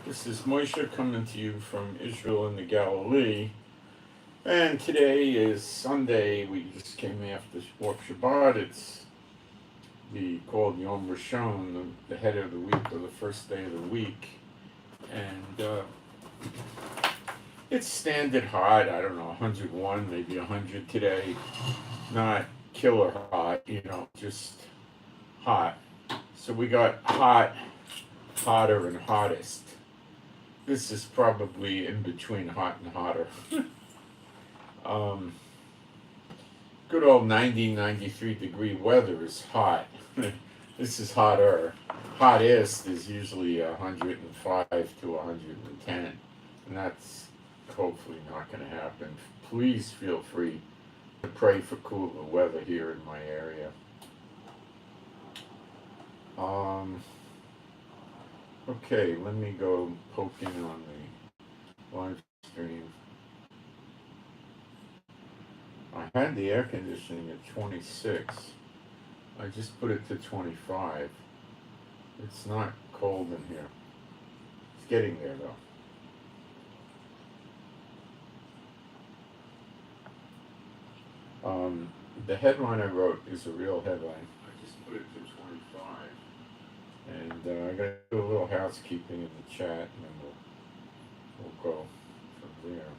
This is Moshe coming to you from Israel in the Galilee. And today is Sunday. We just came after Shabbat. It's called Yom Rishon, the head of the week or the first day of the week. And it's standard hot. I don't know, 101, maybe 100 today. Not killer hot, just hot. So we got hot, hotter, and hottest. This is probably in between hot and hotter. Good old 90, 93 degree weather is hot. This is hotter. Hottest is usually 105 to 110. And that's hopefully not going to happen. Please feel free to pray for cooler weather here in my area. Okay, let me go poking on the live stream. I had the air conditioning at 26. I just put it to 25. It's not cold in here. It's getting there though. The headline I wrote is a real headline. I just put it to 25. And I got to do a little housekeeping in the chat, and then we'll go from there.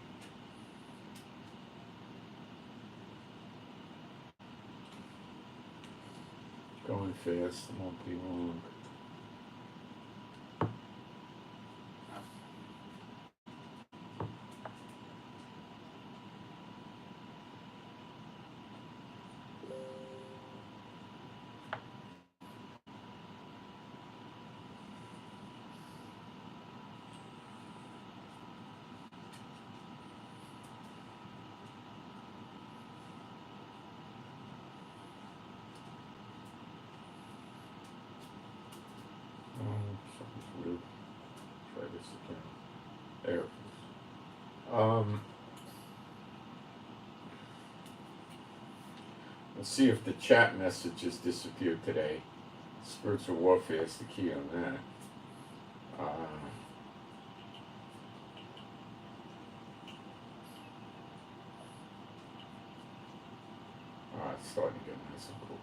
Going fast, it won't be long. Something's weird. Try this again. There it is. Let's see if the chat messages disappeared today. Spiritual warfare is the key on that. It's starting to get nice and cool.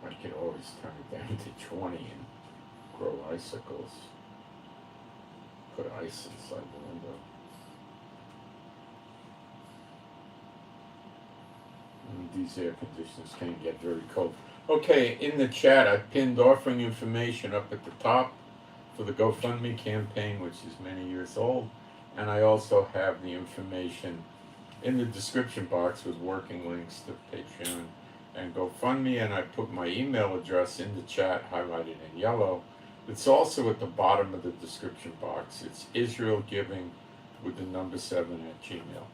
I can always turn it down to 20 and grow icicles. Put ice inside the window. And these air conditioners can get very cold. Okay, in the chat, I pinned offering information up at the top for the GoFundMe campaign, which is many years old. And I also have the information in the description box with working links to Patreon and GoFundMe, and I put my email address in the chat, highlighted in yellow. It's also at the bottom of the description box. It's Israel Giving with the number 7 at Gmail.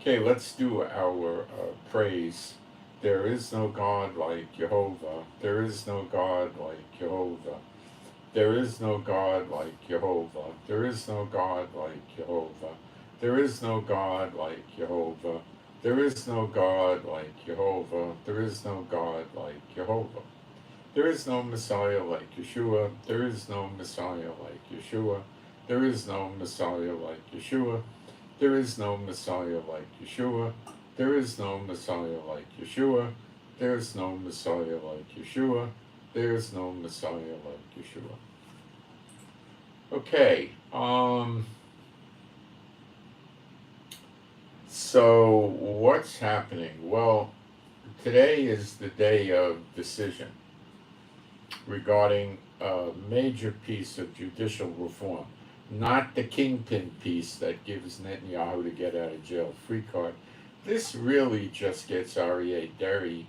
Okay, let's do our praise. There is no God like Jehovah. There is no God like Jehovah. There is no God like Jehovah. There is no God like Jehovah. There is no God like Jehovah. There is no God like Jehovah. There is no God like Jehovah. There is no Messiah like Yeshua. There is no Messiah like Yeshua. There is no Messiah like Yeshua. There is no Messiah like Yeshua. There is no Messiah like Yeshua. There is no Messiah like Yeshua. There is no Messiah like Yeshua. Okay. So what's happening? Well, today is the day of decision regarding a major piece of judicial reform. Not the kingpin piece that gives Netanyahu to get out of jail free card. This really just gets Aryeh Deri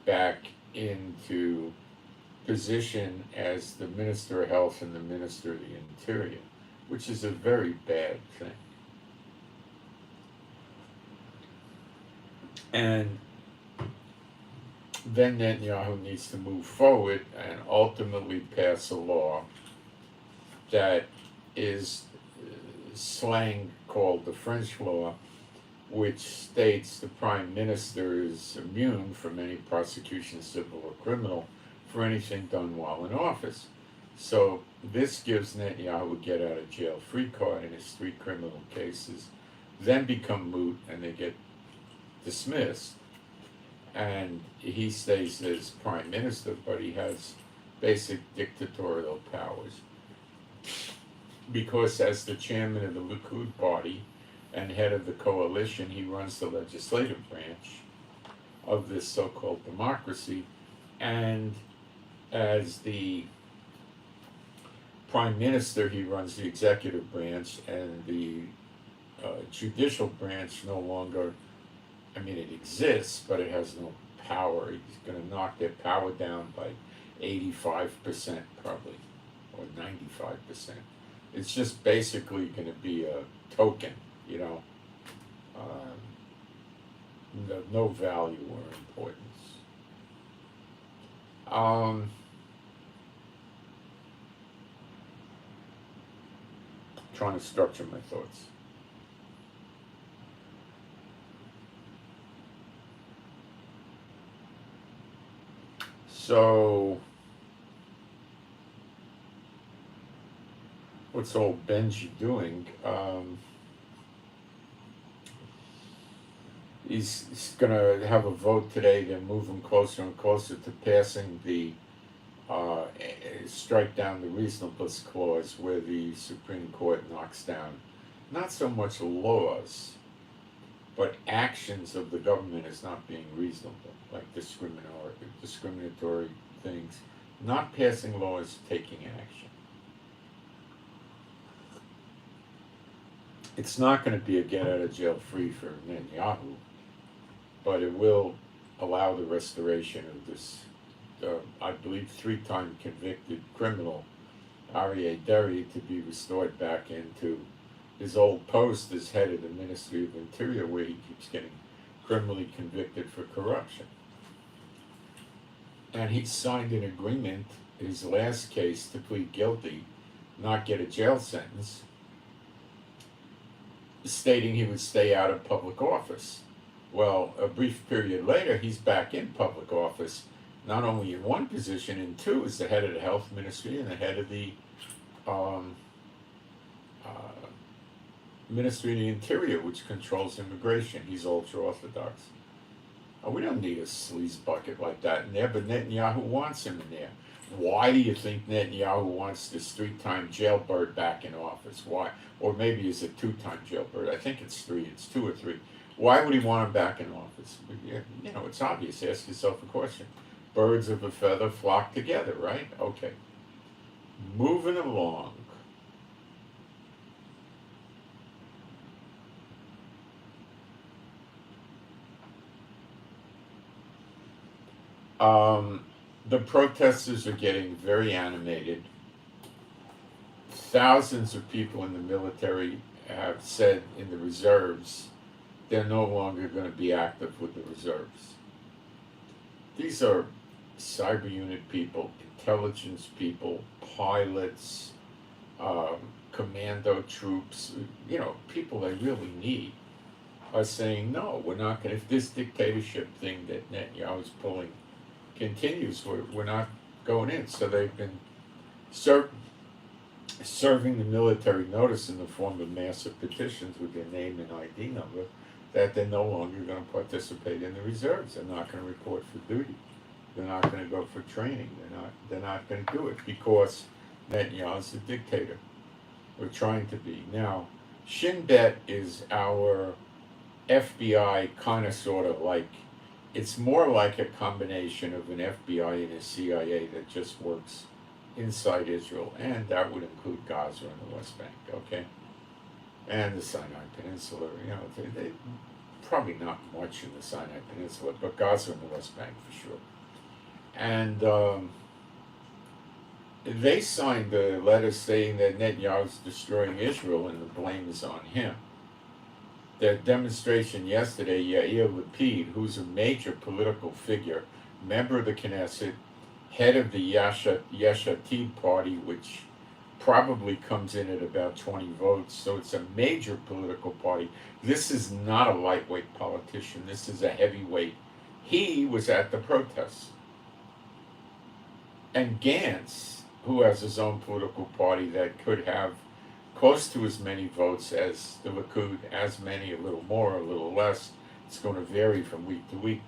back into position as the Minister of Health and the Minister of the Interior, which is a very bad thing. And then Netanyahu needs to move forward and ultimately pass a law that is slang called the French law, which states the prime minister is immune from any prosecution, civil or criminal, for anything done while in office. So this gives Netanyahu a get out of jail free card, and his 3 criminal cases then become moot and they get dismissed. And he stays as prime minister, but he has basic dictatorial powers. Because as the chairman of the Likud party and head of the coalition, he runs the legislative branch of this so-called democracy. And as the prime minister, he runs the executive branch, and the judicial branch no longer, I mean, it exists, but it has no power. He's going to knock their power down by 85% probably, or 95%. It's just basically going to be a token, no value or importance. Trying to structure my thoughts. So, what's old Benji doing? He's going to have a vote today to move him closer and closer to passing the strike down the reasonableness clause, where the Supreme Court knocks down not so much laws, but actions of the government as not being reasonable, like discriminatory things, not passing laws, taking action. It's not going to be a get out of jail free for Netanyahu, but it will allow the restoration of this, I believe, 3-time convicted criminal, Aryeh Deri, to be restored back into his old post as head of the Ministry of Interior, where he keeps getting criminally convicted for corruption. And he signed an agreement, his last case, to plead guilty, not get a jail sentence, stating he would stay out of public office. Well, a brief period later, he's back in public office, not only in one position, in 2, as the head of the health ministry and the head of the Ministry of the Interior, which controls immigration. He's ultra-Orthodox. We don't need a sleaze bucket like that in there, but Netanyahu wants him in there. Why do you think Netanyahu wants this 3-time jailbird back in office? Why? Or maybe he's a 2-time jailbird. I think it's 3. It's 2 or 3. Why would he want him back in office? It's obvious. Ask yourself a question. Birds of a feather flock together, right? Okay. Moving along. The protesters are getting very animated. Thousands of people in the military have said in the reserves they're no longer going to be active with the reserves. These are cyber unit people, intelligence people, pilots, commando troops, people they really need, are saying, no, we're not going to, if this dictatorship thing that Netanyahu's pulling continues, we're not going in. So they've been serving the military notice in the form of massive petitions with their name and ID number that they're no longer going to participate in the reserves. They're not going to report for duty. They're not going to go for training. They're not going to do it because Netanyahu's a dictator. We're trying to be. Now, Shin Bet is our FBI kind of sort of like, it's more like a combination of an FBI and a CIA that just works inside Israel, and that would include Gaza and the West Bank, okay? And the Sinai Peninsula, they probably not much in the Sinai Peninsula, but Gaza and the West Bank for sure. And they signed a letter saying that Netanyahu's destroying Israel and the blame is on him. The demonstration yesterday, Yair Lapid, who's a major political figure, member of the Knesset, head of the Yesh Atid party, which probably comes in at about 20 votes, so it's a major political party. This is not a lightweight politician. This is a heavyweight. He was at the protests. And Gantz, who has his own political party that could have close to as many votes as the Likud, as many, a little more, a little less. It's going to vary from week to week.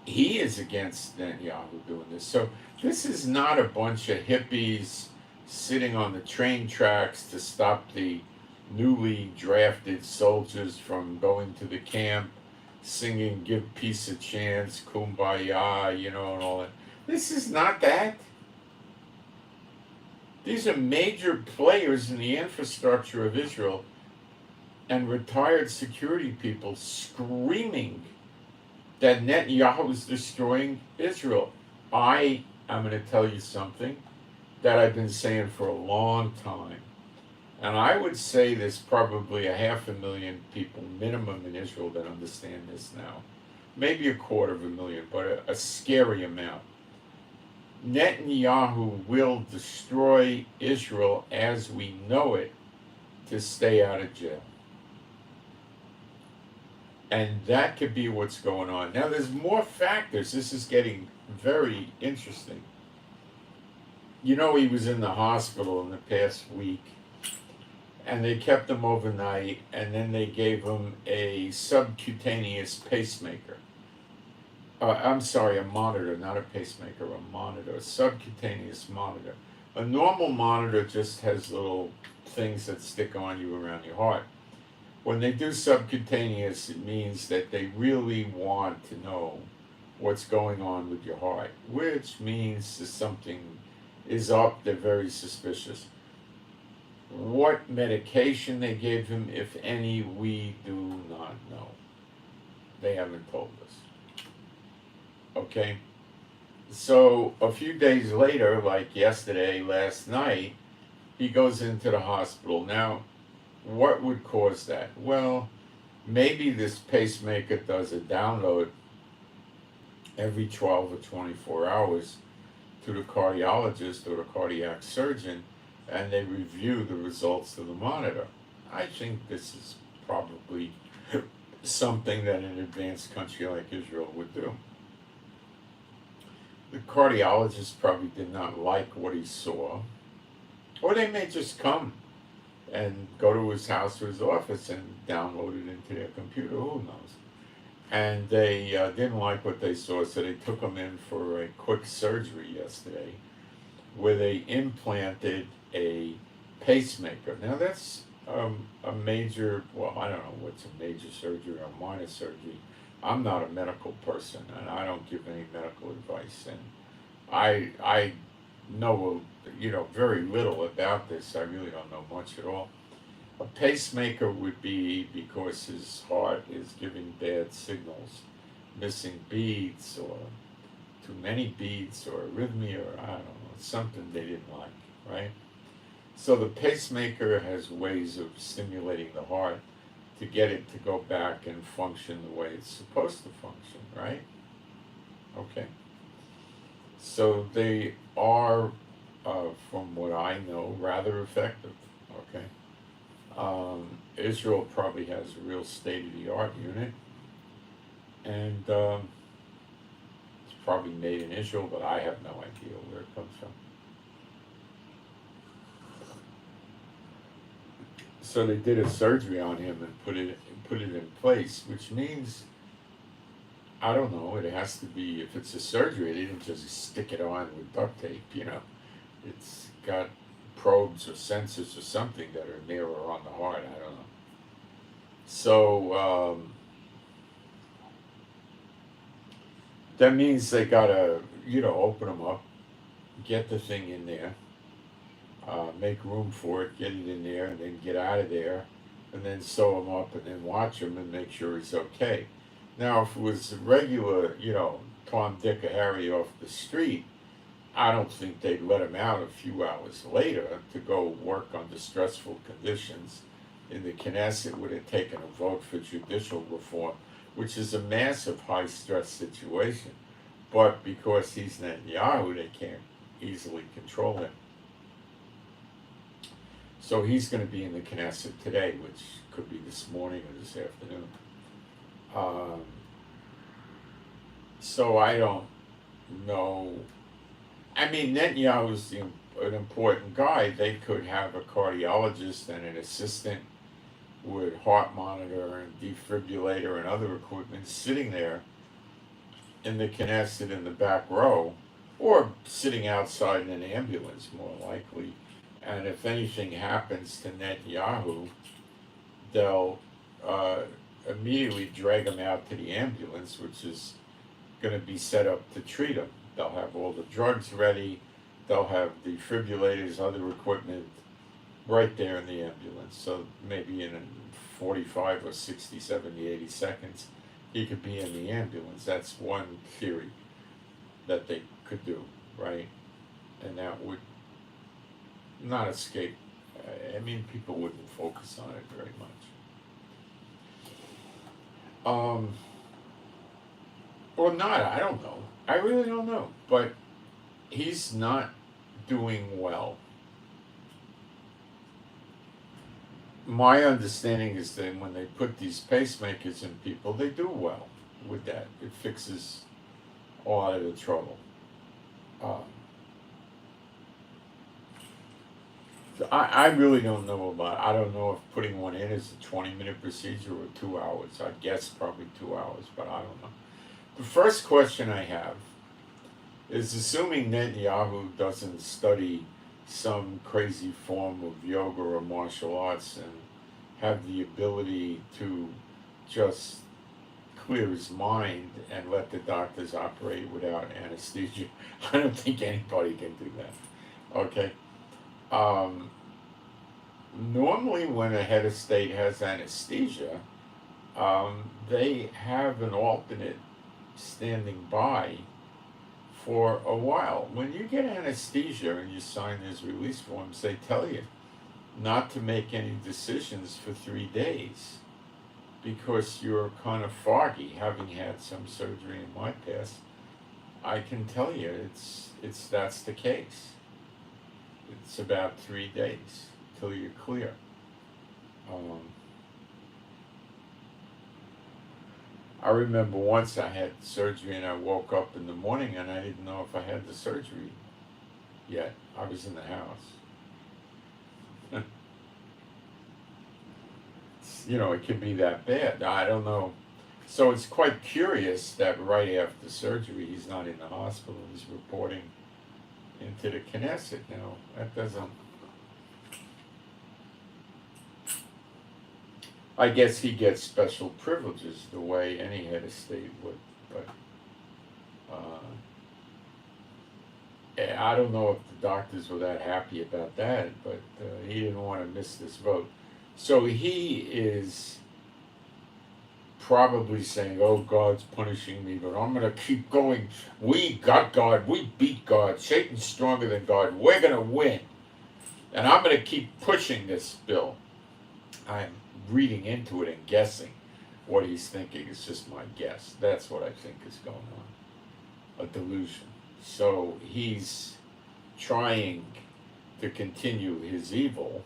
He is against Netanyahu doing this. So this is not a bunch of hippies sitting on the train tracks to stop the newly drafted soldiers from going to the camp, singing "Give Peace a Chance," "Kumbaya," and all that. This is not that. These are major players in the infrastructure of Israel and retired security people screaming that Netanyahu is destroying Israel. I am going to tell you something that I've been saying for a long time. And I would say there's probably 500,000 people minimum in Israel that understand this now. Maybe 250,000, but a scary amount. Netanyahu will destroy Israel as we know it to stay out of jail. And that could be what's going on. Now, there's more factors. This is getting very interesting. He was in the hospital in the past week, and they kept him overnight, and then they gave him a subcutaneous pacemaker. I'm sorry, a monitor, not a pacemaker, a monitor, a subcutaneous monitor. A normal monitor just has little things that stick on you around your heart. When they do subcutaneous, it means that they really want to know what's going on with your heart, which means that something is up. They're very suspicious. What medication they gave him, if any, we do not know. They haven't told us. Okay? So a few days later, like yesterday, last night, he goes into the hospital. Now, what would cause that? Well, maybe this pacemaker does a download every 12 or 24 hours to the cardiologist or the cardiac surgeon, and they review the results of the monitor. I think this is probably something that an advanced country like Israel would do. The cardiologist probably did not like what he saw, or they may just come and go to his house or his office and download it into their computer, who knows. And they didn't like what they saw, so they took him in for a quick surgery yesterday where they implanted a pacemaker. Now that's a major, well, I don't know what's a major surgery or a minor surgery. I'm not a medical person, and I don't give any medical advice, and I know very little about this. I really don't know much at all. A pacemaker would be because his heart is giving bad signals, missing beats or too many beats or arrhythmia or I don't know, something they didn't like, right? So the pacemaker has ways of stimulating the heart to get it to go back and function the way it's supposed to function, right? Okay. So they are, from what I know, rather effective, okay? Israel probably has a real state-of-the-art unit, and it's probably made in Israel, but I have no idea where it comes from. So they did a surgery on him and put it in place, which means, I don't know, it has to be, if it's a surgery, they didn't just stick it on with duct tape, It's got probes or sensors or something that are near or on the heart, I don't know. So that means they gotta, open them up, get the thing in there, make room for it, get it in there, and then get out of there, and then sew him up, and then watch him and make sure he's okay. Now, if it was regular, Tom, Dick, or Harry off the street, I don't think they'd let him out a few hours later to go work under stressful conditions in the Knesset, would have taken a vote for judicial reform, which is a massive high-stress situation. But because he's Netanyahu, they can't easily control him. So he's going to be in the Knesset today, which could be this morning or this afternoon. So I don't know. I mean, Netanyahu's an important guy. They could have a cardiologist and an assistant with heart monitor and defibrillator and other equipment sitting there in the Knesset in the back row, or sitting outside in an ambulance, more likely. And if anything happens to Netanyahu, they'll immediately drag him out to the ambulance, which is going to be set up to treat him. They'll have all the drugs ready. They'll have defibrillators, other equipment right there in the ambulance. So maybe in 45 or 60, 70, 80 seconds, he could be in the ambulance. That's one theory that they could do, right? And that would not escape. I mean, people wouldn't focus on it very much. Or not, I don't know. I really don't know. But he's not doing well. My understanding is that when they put these pacemakers in people, they do well with that. It fixes a lot of the trouble. I really don't know I don't know if putting one in is a 20-minute procedure or 2 hours. I guess probably 2 hours, but I don't know. The first question I have is, assuming Netanyahu doesn't study some crazy form of yoga or martial arts and have the ability to just clear his mind and let the doctors operate without anesthesia. I don't think anybody can do that. Okay? Normally when a head of state has anesthesia, they have an alternate standing by for a while. When you get anesthesia and you sign these release forms, they tell you not to make any decisions for 3 days because you're kind of foggy, having had some surgery in my past. I can tell you that's the case. It's about 3 days till you're clear. I remember once I had surgery and I woke up in the morning and I didn't know if I had the surgery yet. I was in the house. It can be that bad. I don't know. So it's quite curious that right after surgery he's not in the hospital. He's reporting into the Knesset. Now, that doesn't... I guess he gets special privileges the way any head of state would, but I don't know if the doctors were that happy about that, but he didn't want to miss this vote. So he is probably saying, oh, God's punishing me, but I'm going to keep going. We got God. We beat God. Satan's stronger than God. We're going to win. And I'm going to keep pushing this bill. I'm reading into it and guessing what he's thinking. It's just my guess. That's what I think is going on. A delusion. So he's trying to continue his evil.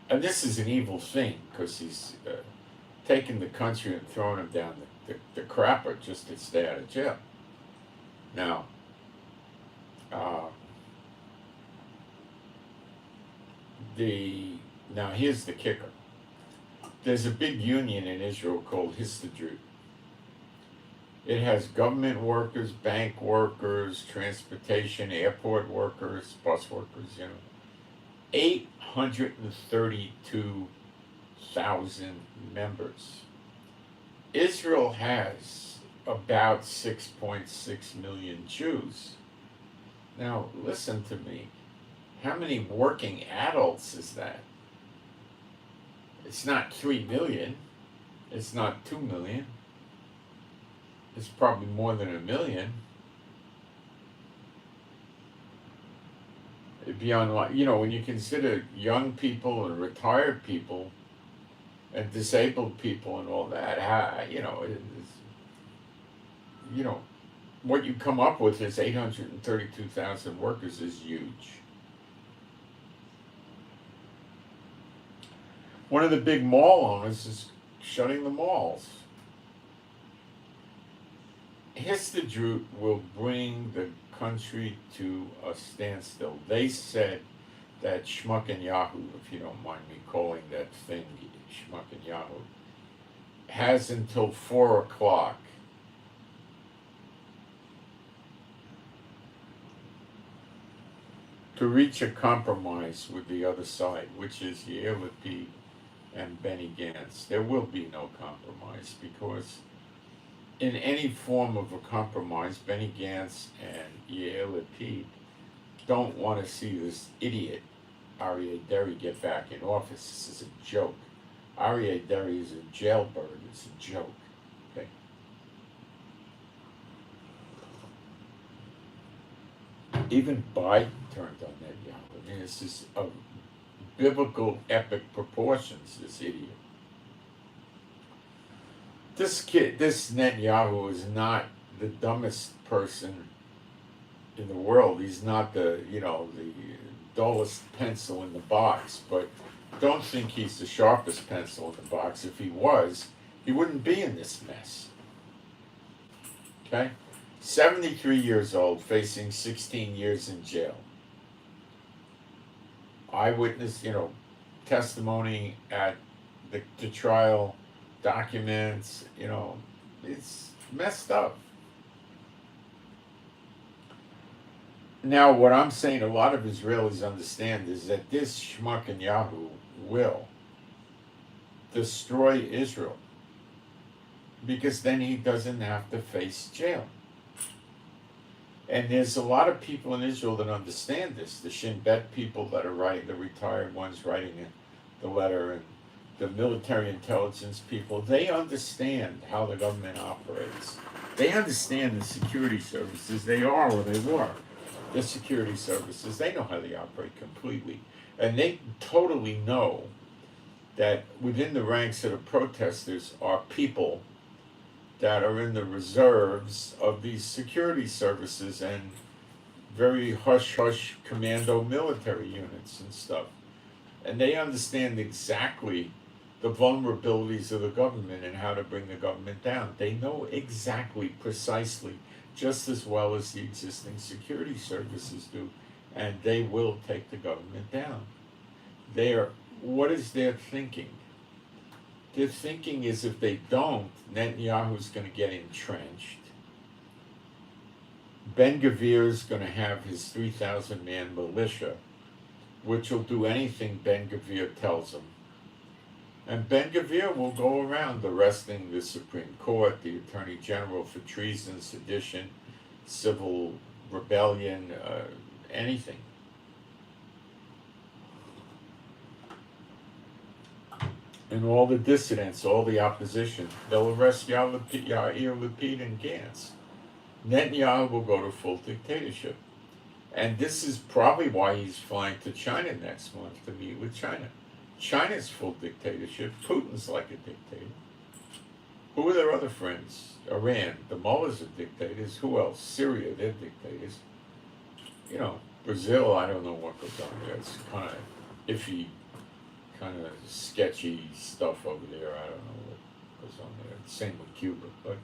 And this is an evil thing because he's taken the country and thrown him down the crapper just to stay out of jail. Now, here's the kicker. There's a big union in Israel called Histadrut. It has government workers, bank workers, transportation, airport workers, bus workers, 832,000 members. Israel has about 6.6 million Jews. Now, listen to me. How many working adults is that? It's not 3 million. It's not 2 million. It's probably more than 1 million. Beyond, when you consider young people and retired people and disabled people and all that, what you come up with is 832,000 workers is huge. One of the big mall owners is shutting the malls. Histadrut will bring the country to a standstill. They said that Shmuckenyahu, if you don't mind me calling that thing Shmuckenyahu, has until 4 o'clock to reach a compromise with the other side, which is Yair Lapid and Benny Gantz. There will be no compromise because in any form of a compromise, Benny Gantz and Yair Lapid don't want to see this idiot Aryeh Deri get back in office. This is a joke. Aryeh Deri is a jailbird. It's a joke. Okay. Even Biden turned on Netanyahu. I mean, this is of biblical epic proportions. This idiot. This Netanyahu is not the dumbest person in the world. He's not the dullest pencil in the box, but don't think he's the sharpest pencil in the box. If he was, he wouldn't be in this mess. Okay? 73 years old, facing 16 years in jail. Eyewitness, testimony at the trial, documents, it's messed up. Now, what I'm saying a lot of Israelis understand is that this Shmuckenyahu will destroy Israel because then he doesn't have to face jail. And there's a lot of people in Israel that understand this. The Shin Bet people that are writing, the retired ones writing the letter, and the military intelligence people, they understand how the government operates. They understand the security services. They are or they were. The security services, they know how they operate completely. And they totally know that within the ranks of the protesters are people that are in the reserves of these security services and very hush-hush commando military units and stuff. And they understand exactly the vulnerabilities of the government and how to bring the government down. They know exactly, precisely, just as well as the existing security services do, and they will take the government down. What is their thinking? Their thinking is if they don't, Netanyahu's going to get entrenched. Ben-Gvir is going to have his 3,000-man militia, which will do anything Ben-Gvir tells them. And Ben-Gvir will go around arresting the Supreme Court, the Attorney General for treason, sedition, civil rebellion, anything. And all the dissidents, all the opposition, they'll arrest Yair Lapid and Gantz. Netanyahu will go to full dictatorship. And this is probably why he's flying to China next month to meet with China. China's full dictatorship. Putin's like a dictator. Who are their other friends? Iran. The mullahs are dictators. Who else? Syria, they're dictators. Brazil, I don't know what goes on there. It's kind of iffy, kind of sketchy stuff over there. I don't know what goes on there. Same with Cuba. But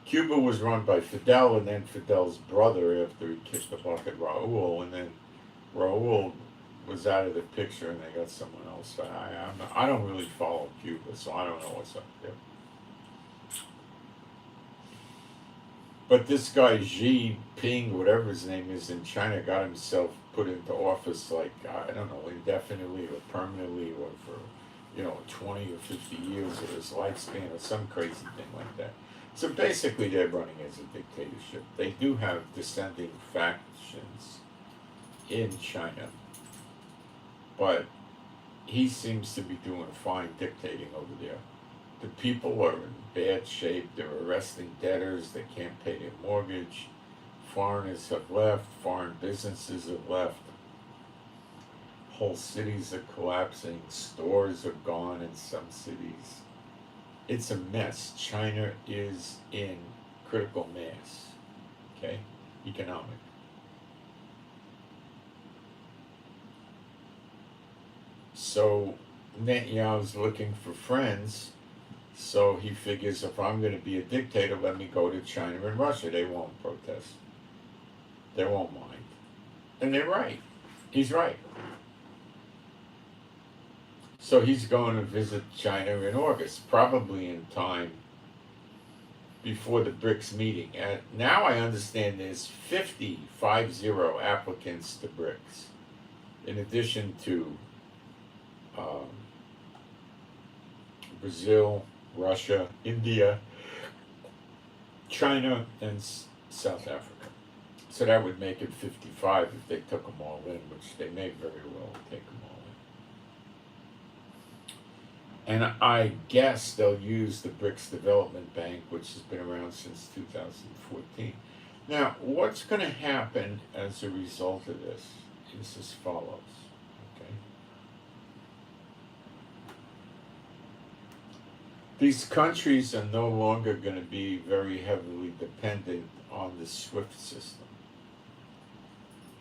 Cuba was run by Fidel, and then Fidel's brother after he kicked the bucket, Raul, and then Raul was out of the picture and they got someone else. I don't really follow Cuba, so I don't know what's up there. But this guy Xi Jinping, whatever his name is, in China, got himself put into office I don't know, indefinitely or permanently or for 20 or 50 years of his lifespan or some crazy thing like that. So basically they're running as a dictatorship. They do have dissenting factions in China, but he seems to be doing fine dictating over there. The people are in bad shape. They're arresting debtors. They can't pay their mortgage. Foreigners have left. Foreign businesses have left. Whole cities are collapsing. Stores are gone in some cities. It's a mess. China is in critical mass. Okay? Economic. So Netanyahu's looking for friends. So he figures, if I'm going to be a dictator, let me go to China and Russia. They won't protest. They won't mind. And they're right. He's right. So he's going to visit China in August, probably in time before the BRICS meeting. And now I understand there's 50 applicants to BRICS, in addition to Brazil, Russia, India, China, and South Africa. So that would make it 55 if they took them all in, which they may very well take them all in. And I guess they'll use the BRICS Development Bank, which has been around since 2014. Now, what's going to happen as a result of this is as follows. Okay? These countries are no longer going to be very heavily dependent on the SWIFT system.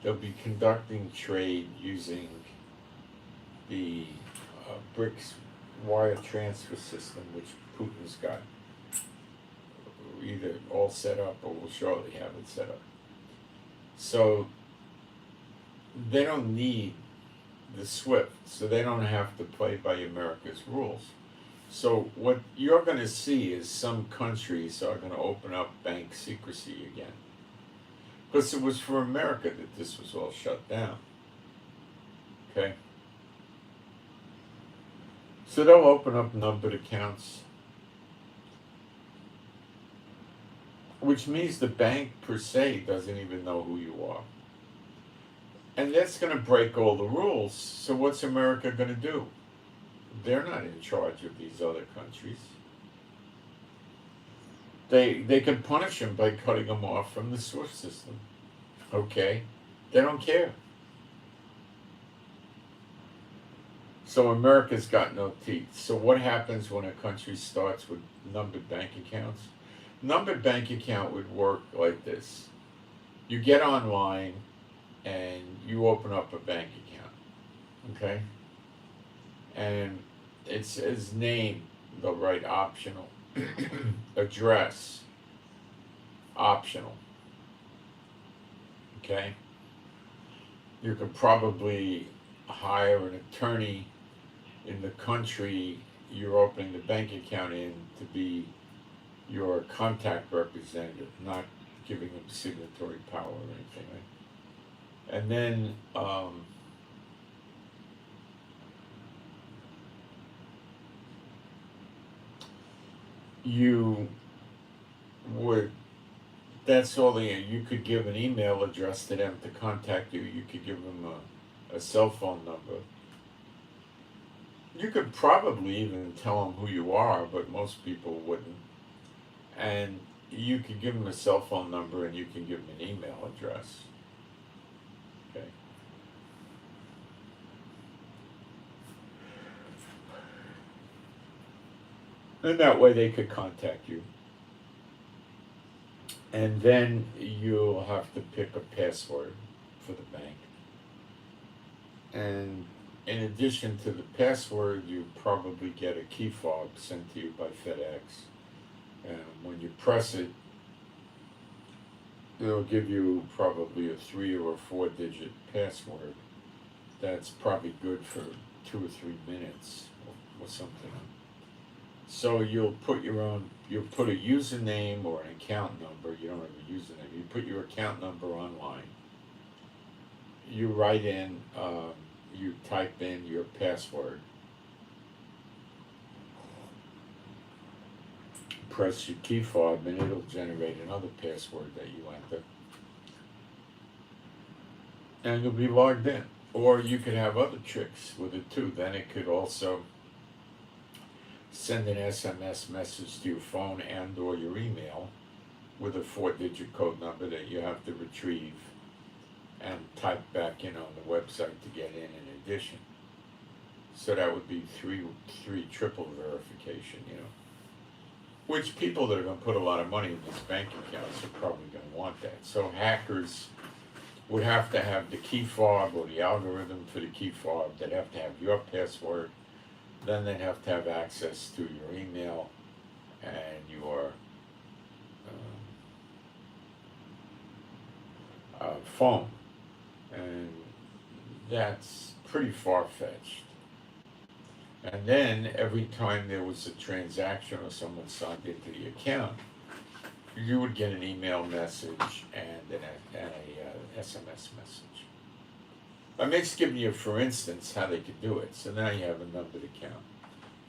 They'll be conducting trade using the BRICS wire transfer system, which Putin's got either all set up or will shortly have it set up. So they don't need the SWIFT, so they don't have to play by America's rules. So what you're going to see is some countries are going to open up bank secrecy again. Because it was for America that this was all shut down. Okay? So they'll open up numbered accounts, which means the bank per se doesn't even know who you are. And that's going to break all the rules. So what's America going to do? They're not in charge of these other countries. They can punish them by cutting them off from the SWIFT system. Okay? They don't care. So America's got no teeth. So what happens when a country starts with numbered bank accounts? Numbered bank account would work like this. You get online and you open up a bank account. Okay? And it says name, they'll write optional. Address, optional. Okay? You could probably hire an attorney in the country you're opening the bank account in to be your contact representative, not giving them signatory power or anything, right? And then you would, that's all you could give an email address to them to contact you. You could give them a cell phone number. You could probably even tell them who you are, but most people wouldn't. And you could give them a cell phone number and you can give them an email address. Okay. And that way they could contact you. And then you'll have to pick a password for the bank. And in addition to the password, you probably get a key fob sent to you by FedEx. And when you press it, it'll give you probably a 3 or 4 digit password. That's probably good for 2 or 3 minutes or something. So you'll put a username or an account number. You don't have a username. You put your account number online. You write in, you type in your password. Press your key fob and it'll generate another password that you enter. And you'll be logged in. Or you could have other tricks with it too. Then it could also send an SMS message to your phone and or your email with a 4-digit code number that you have to retrieve and type back in on the website to get in addition. So that would be three triple verification, Which people that are going to put a lot of money in these bank accounts are probably going to want that. So hackers would have to have the key fob or the algorithm for the key fob. They'd have to have your password. Then they'd have to have access to your email and your phone, and that's pretty far-fetched. And then every time there was a transaction or someone signed into the account, you would get an email message and a SMS message. I'm just giving you, for instance, how they could do it. So now you have a numbered account.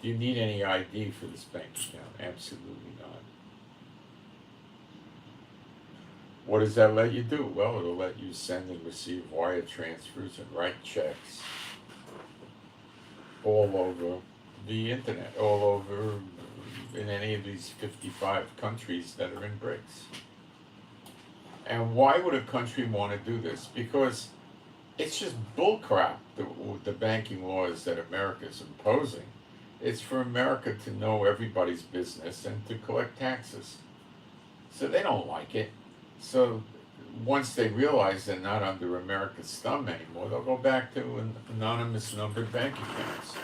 Do you need any ID for this bank account? Absolutely not. What does that let you do? Well, it'll let you send and receive wire transfers and write checks all over the internet, all over in any of these 55 countries that are in BRICS. And why would a country want to do this? Because it's just bullcrap, the banking laws that America is imposing. It's for America to know everybody's business and to collect taxes. So they don't like it. So once they realize they're not under America's thumb anymore, they'll go back to anonymous numbered bank accounts.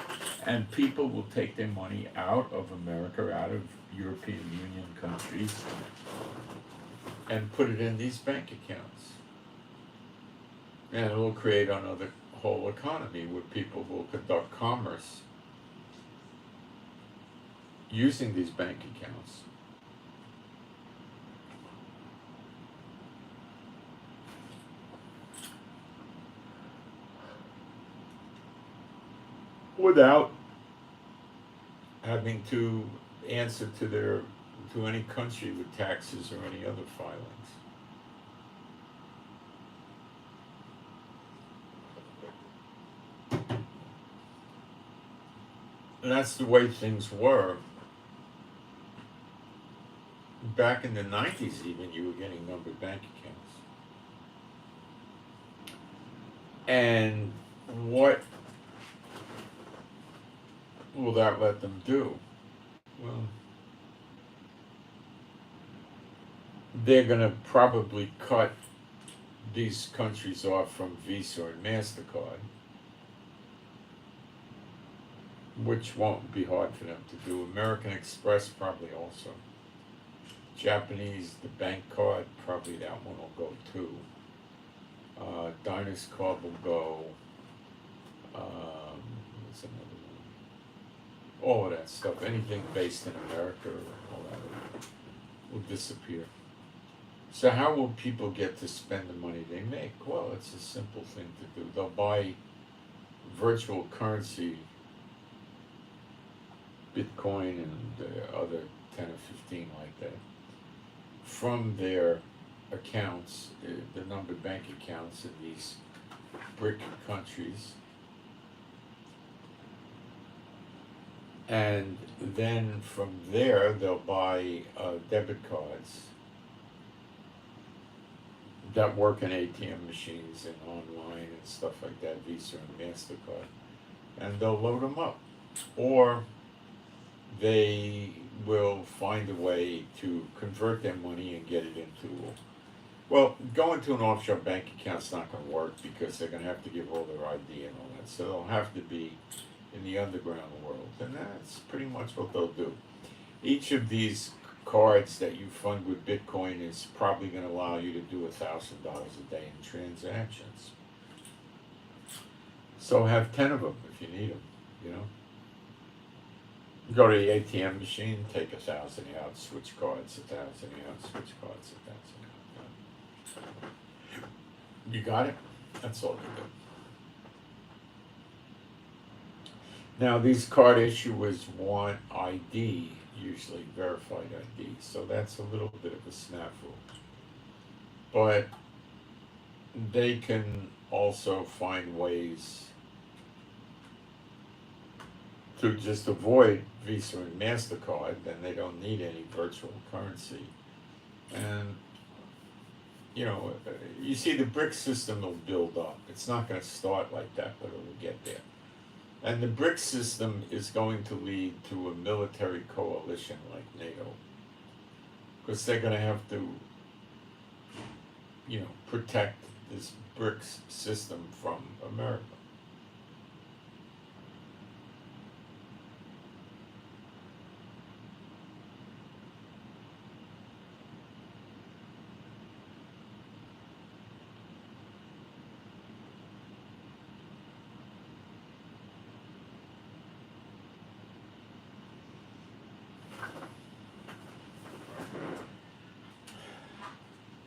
And people will take their money out of America, out of European Union countries, and put it in these bank accounts. And it will create another whole economy where people will conduct commerce using these bank accounts. Without having to answer to any country with taxes or any other filings. And that's the way things were. Back in the 90s even, you were getting numbered bank accounts. And what will that let them do? Well, they're going to probably cut these countries off from Visa and MasterCard, which won't be hard for them to do. American Express probably also. Japanese, the bank card, probably that one will go too. Diners Club will go. What's another one? All of that stuff, anything based in America, all that will disappear. So how will people get to spend the money they make? Well, it's a simple thing to do. They'll buy virtual currency, Bitcoin and other 10 or 15 like that, from their accounts, the numbered bank accounts in these BRIC countries. And then from there, they'll buy debit cards that work in ATM machines and online and stuff like that, Visa and MasterCard, and they'll load them up. Or they will find a way to convert their money and get it into, well, going to an offshore bank account's not going to work because they're going to have to give all their ID and all that. So they'll have to be in the underground world, and that's pretty much what they'll do. Each of these cards that you fund with Bitcoin is probably going to allow you to do $1,000 a day in transactions. So have 10 of them if you need them, you know. Go to the ATM machine, take 1,000 out, switch cards, 1,000 out, switch cards, 1,000 out. You got it? That's all they do. Now, these card issuers want ID, usually verified ID, so that's a little bit of a snafu. But they can also find ways to just avoid Visa and MasterCard, then they don't need any virtual currency. And, you know, you see the BRICS system will build up. It's not going to start like that, but it will get there. And the BRICS system is going to lead to a military coalition like NATO, because they're going to have to, you know, protect this BRICS system from America.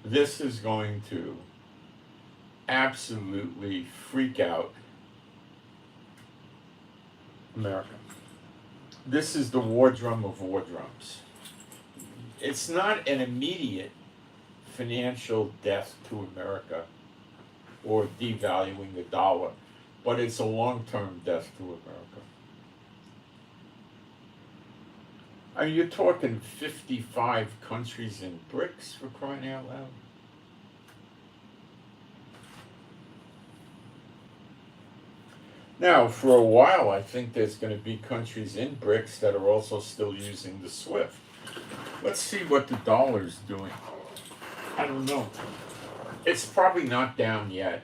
This is going to absolutely freak out America. This is the war drum of war drums. It's not an immediate financial death to America or devaluing the dollar, but it's a long-term death to America. I mean, you're talking 55 countries in BRICS, for crying out loud. Now, for a while, I think there's going to be countries in BRICS that are also still using the SWIFT. Let's see what the dollar's doing. I don't know. It's probably not down yet,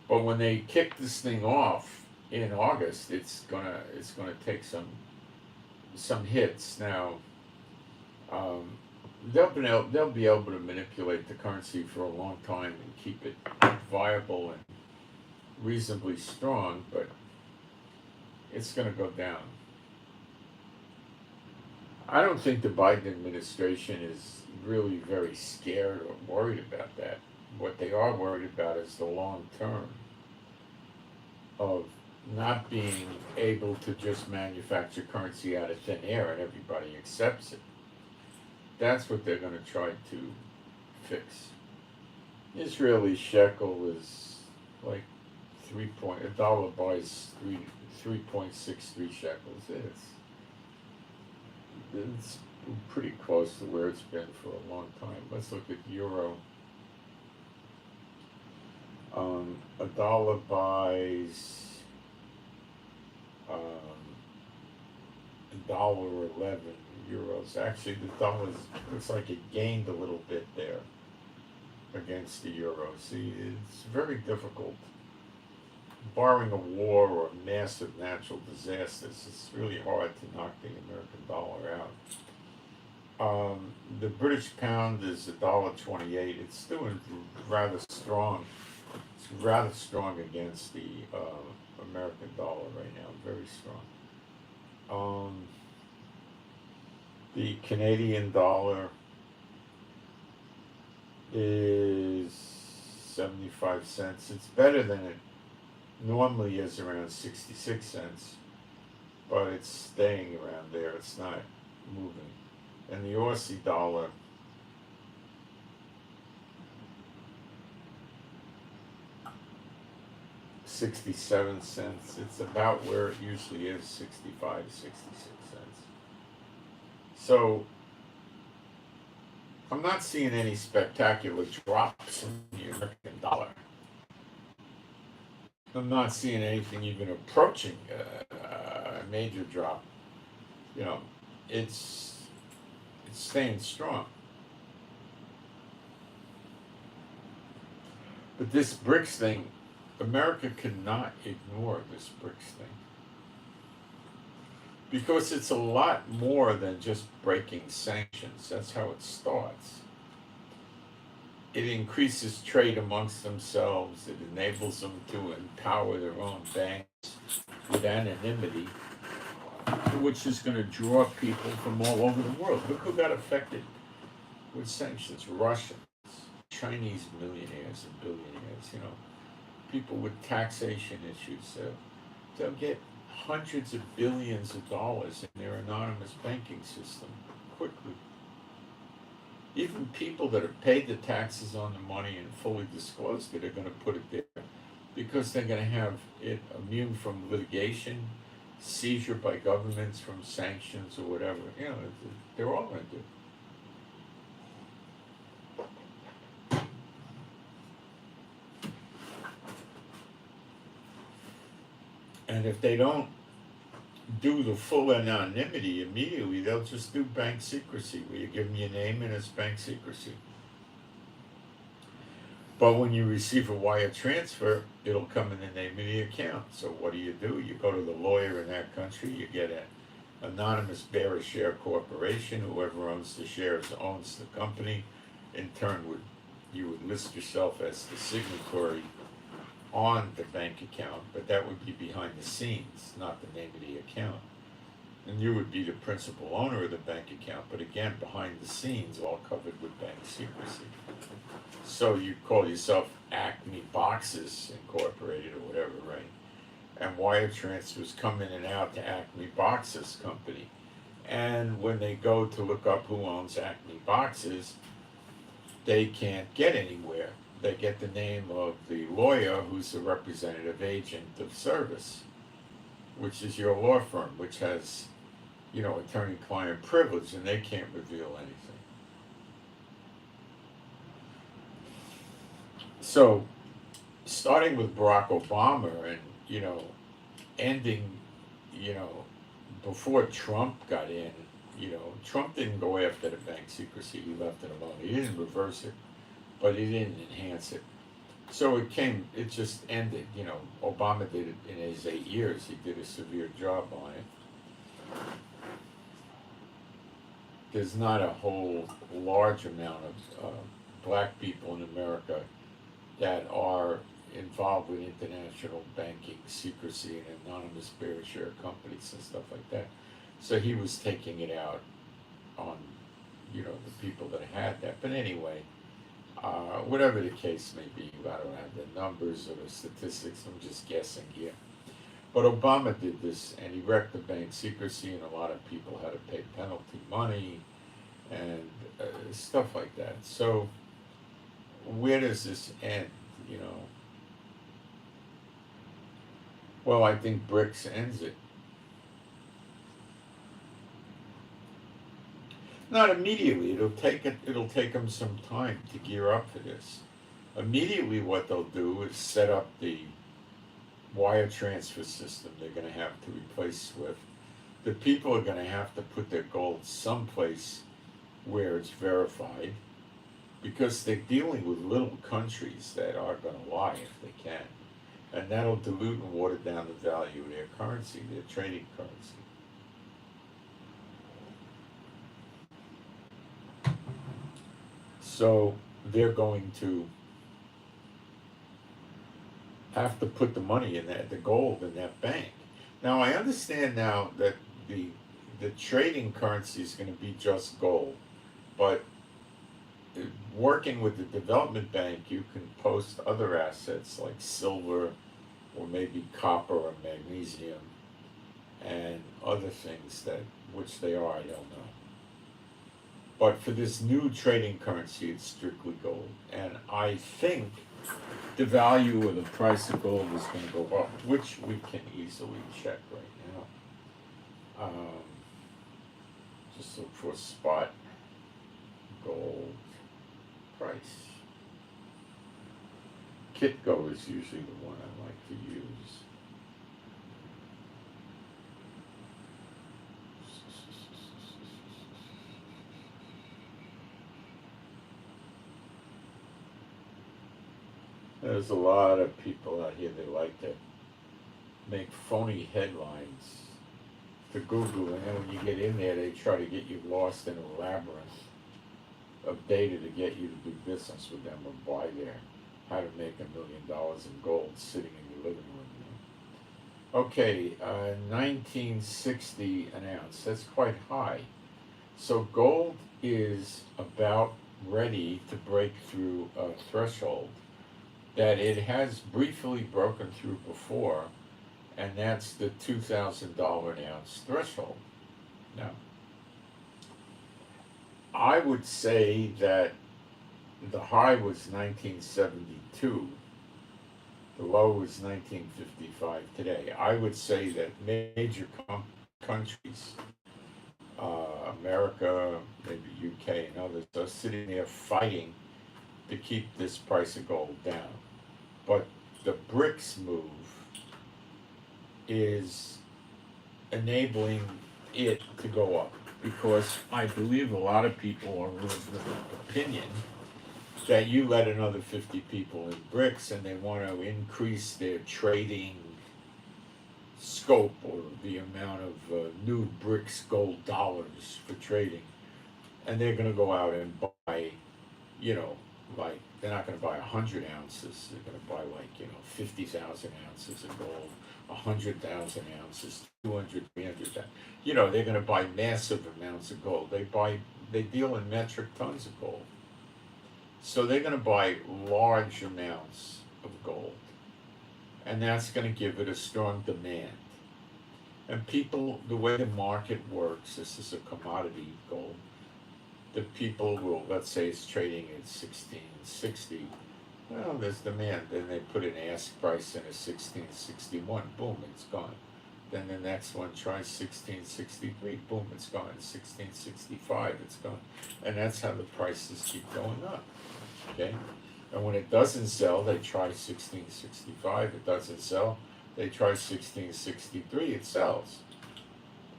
but when they kick this thing off in August, it's gonna take some hits. Now, they'll be able to manipulate the currency for a long time and keep it viable and reasonably strong, but it's going to go down. I don't think the Biden administration is really very scared or worried about that. What they are worried about is the long term of not being able to just manufacture currency out of thin air and everybody accepts it. That's what they're going to try to fix. Israeli shekel is like a dollar buys 3.63 shekels. It's pretty close to where it's been for a long time. Let's look at euro. A dollar buys $1.11 euros. Actually, the dollar looks like it gained a little bit there against the euro. See, it's very difficult. Barring a war or massive natural disasters, it's really hard to knock the American dollar out. The British pound is $1.28. It's doing rather strong. It's rather strong against the American dollar right now. Very strong. The Canadian dollar is 75 cents. It's better than it normally is, around 66 cents, but it's staying around there. It's not moving. And the Aussie dollar, $0.67. It's about where it usually is, 65, 66 cents. So I'm not seeing any spectacular drops in the American dollar. I'm not seeing anything even approaching a major drop. You know, it's staying strong. But this BRICS thing, America cannot ignore this BRICS thing. Because it's a lot more than just breaking sanctions. That's how it starts. It increases trade amongst themselves. It enables them to empower their own banks with anonymity, which is going to draw people from all over the world. Look who got affected with sanctions: Russians, Chinese millionaires and billionaires. You know, people with taxation issues. They'll get hundreds of billions of dollars in their anonymous banking system quickly. Even people that have paid the taxes on the money and fully disclosed it are going to put it there because they're going to have it immune from litigation, seizure by governments from sanctions or whatever. You know, they're all going to do. And if they don't do the full anonymity immediately, they'll just do bank secrecy, where you give them your name and it's bank secrecy. But when you receive a wire transfer, it'll come in the name of the account. So what do? You go to the lawyer in that country, you get an anonymous bearer share corporation. Whoever owns the shares owns the company. In turn, you would list yourself as the signatory on the bank account, but that would be behind the scenes, not the name of the account. And you would be the principal owner of the bank account, but again, behind the scenes, all covered with bank secrecy. So you call yourself Acme Boxes Incorporated or whatever, right? And wire transfers come in and out to Acme Boxes Company. And when they go to look up who owns Acme Boxes, they can't get anywhere. They get the name of the lawyer who's the representative agent of service, which is your law firm, which has, attorney-client privilege, and they can't reveal anything. So, starting with Barack Obama and, ending, you know, before Trump got in, Trump didn't go after the bank secrecy, he left it alone. He didn't reverse it, but he didn't enhance it. So it just ended. Obama did it in his 8 years. He did a severe job on it. There's not a whole large amount of black people in America that are involved with international banking secrecy and anonymous bear share companies and stuff like that. So he was taking it out on, the people that had that. But anyway, whatever the case may be, I don't have the numbers or the statistics, I'm just guessing here. But Obama did this, and he wrecked the bank secrecy, and a lot of people had to pay penalty money and stuff like that. So where does this end, Well, I think BRICS ends it. Not immediately. It'll take them some time to gear up for this. Immediately, what they'll do is set up the wire transfer system they're going to have to replace SWIFT. The people are going to have to put their gold someplace where it's verified, because they're dealing with little countries that are going to lie if they can. And that'll dilute and water down the value of their currency, their trading currency. So they're going to have to put the money in the gold in that bank. Now I understand now that the trading currency is going to be just gold, but working with the development bank, you can post other assets like silver or maybe copper or magnesium and other things which they are, I don't know. But for this new trading currency, it's strictly gold. And I think the value or the price of gold is going to go up, which we can easily check right now. Just look for spot gold price. Kitco is usually the one I like to use. There's a lot of people out here that like to make phony headlines to Google, and then when you get in there, they try to get you lost in a labyrinth of data to get you to do business with them or buy their how to make $1 million in gold sitting in your living room. Okay, 1960 an ounce. That's quite high. So gold is about ready to break through a threshold that it has briefly broken through before, and that's the $2,000 an ounce threshold. Now, I would say that the high was 1972, the low was 1955 today. I would say that major countries, America, maybe UK and others, are sitting there fighting to keep this price of gold down. But the BRICS move is enabling it to go up, because I believe a lot of people are of the opinion that you let another 50 people in BRICS and they want to increase their trading scope or the amount of new BRICS gold dollars for trading, and they're going to go out and buy, like they're not going to buy 100 ounces, they're going to buy 50,000 ounces of gold, 100,000 ounces, 200, 300,000. They're going to buy massive amounts of gold. They deal in metric tons of gold. So they're going to buy large amounts of gold, and that's going to give it a strong demand. And people, the way the market works, this is a commodity gold, the people will, let's say it's trading at 1660, well, there's demand. Then they put an ask price in at 1661, boom, it's gone. Then the next one tries 1663, boom, it's gone. 1665, it's gone. And that's how the prices keep going up, okay? And when it doesn't sell, they try 1665, it doesn't sell, they try 1663, it sells.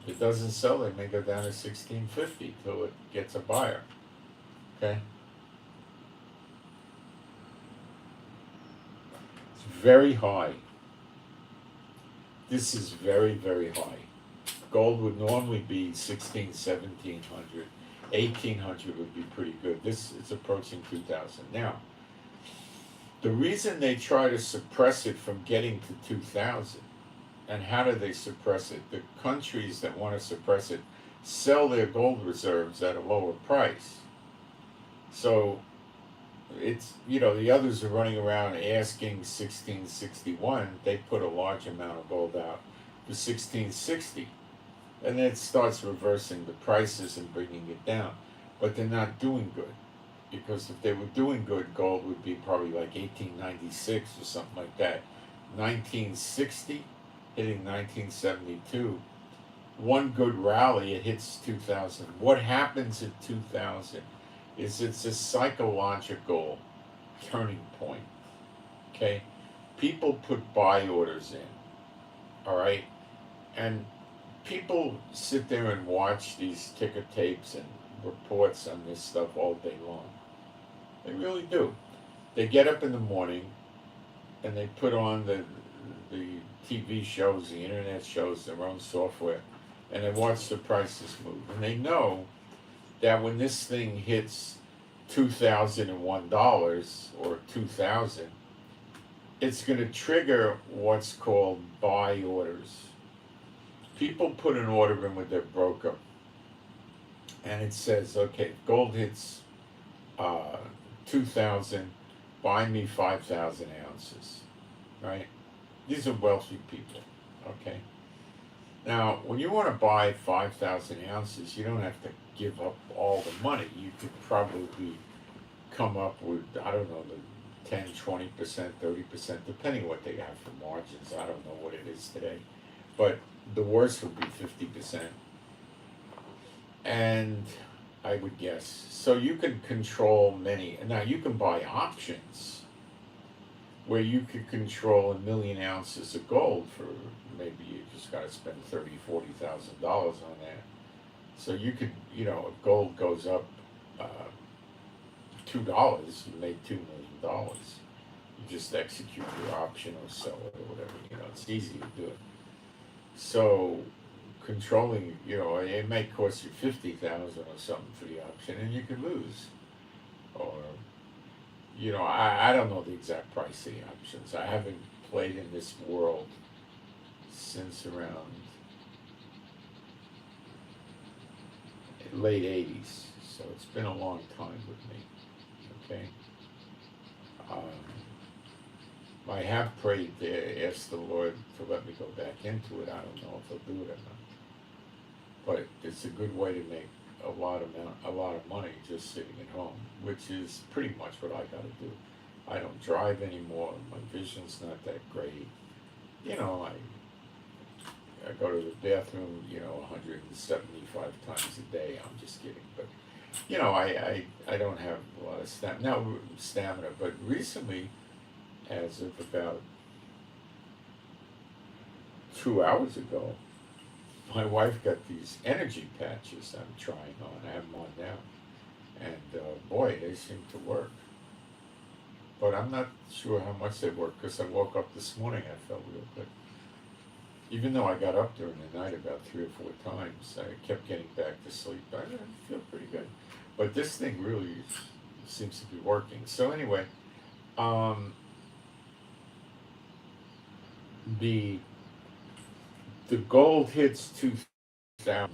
If it doesn't sell, they may go down to 1650 till it gets a buyer. Okay? It's very high. This is very, very high. Gold would normally be 16, 1700. 1800 would be pretty good. This is approaching 2000. Now, the reason they try to suppress it from getting to 2000, and how do they suppress it? The countries that want to suppress it sell their gold reserves at a lower price. So it's, the others are running around asking 1661. They put a large amount of gold out for 1660. And then it starts reversing the prices and bringing it down. But they're not doing good. Because if they were doing good, gold would be probably like 1896 or something like that. 1960, hitting 1972. One good rally, it hits 2000. What happens at 2000 is it's a psychological turning point. Okay? People put buy orders in. All right? And people sit there and watch these ticker tapes and reports on this stuff all day long. They really do. They get up in the morning and they put on the TV shows, the internet shows, their own software, and they watch the prices move. And they know that when this thing hits $2,001 or 2,000, it's going to trigger what's called buy orders. People put an order in with their broker, and it says, okay, if gold hits 2,000, buy me 5,000 ounces, right? These are wealthy people, okay? Now, when you want to buy 5,000 ounces, you don't have to give up all the money. You could probably come up with, I don't know, the 10, 20%, 30%, depending what they have for margins. I don't know what it is today. But the worst would be 50%. And I would guess. So you can control many. Now you can buy options where you could control 1 million ounces of gold for maybe you just got to spend $30,000-$40,000 on that. So you could, if gold goes up $2, you made $2 million. You just execute your option or sell it or whatever. It's easy to do it. So controlling, it may cost you $50,000 or something for the option, and you could lose. Or, I don't know the exact price of the options. I haven't played in this world since around late 80s, so it's been a long time with me. Okay. I have prayed to ask the Lord to let me go back into it. I don't know if He'll do it or not. But it's a good way to make a lot of money just sitting at home, which is pretty much what I got to do. I don't drive anymore. My vision's not that great. I go to the bathroom, 175 times a day. I'm just kidding, but I don't have a lot of stamina. But recently, as of about 2 hours ago, my wife got these energy patches I'm trying on. I have them on now. And boy, they seem to work. But I'm not sure how much they work because I woke up this morning, I felt real good. Even though I got up during the night about 3 or 4 times, I kept getting back to sleep. I feel pretty good. But this thing really seems to be working. So anyway, the gold hits 2,000,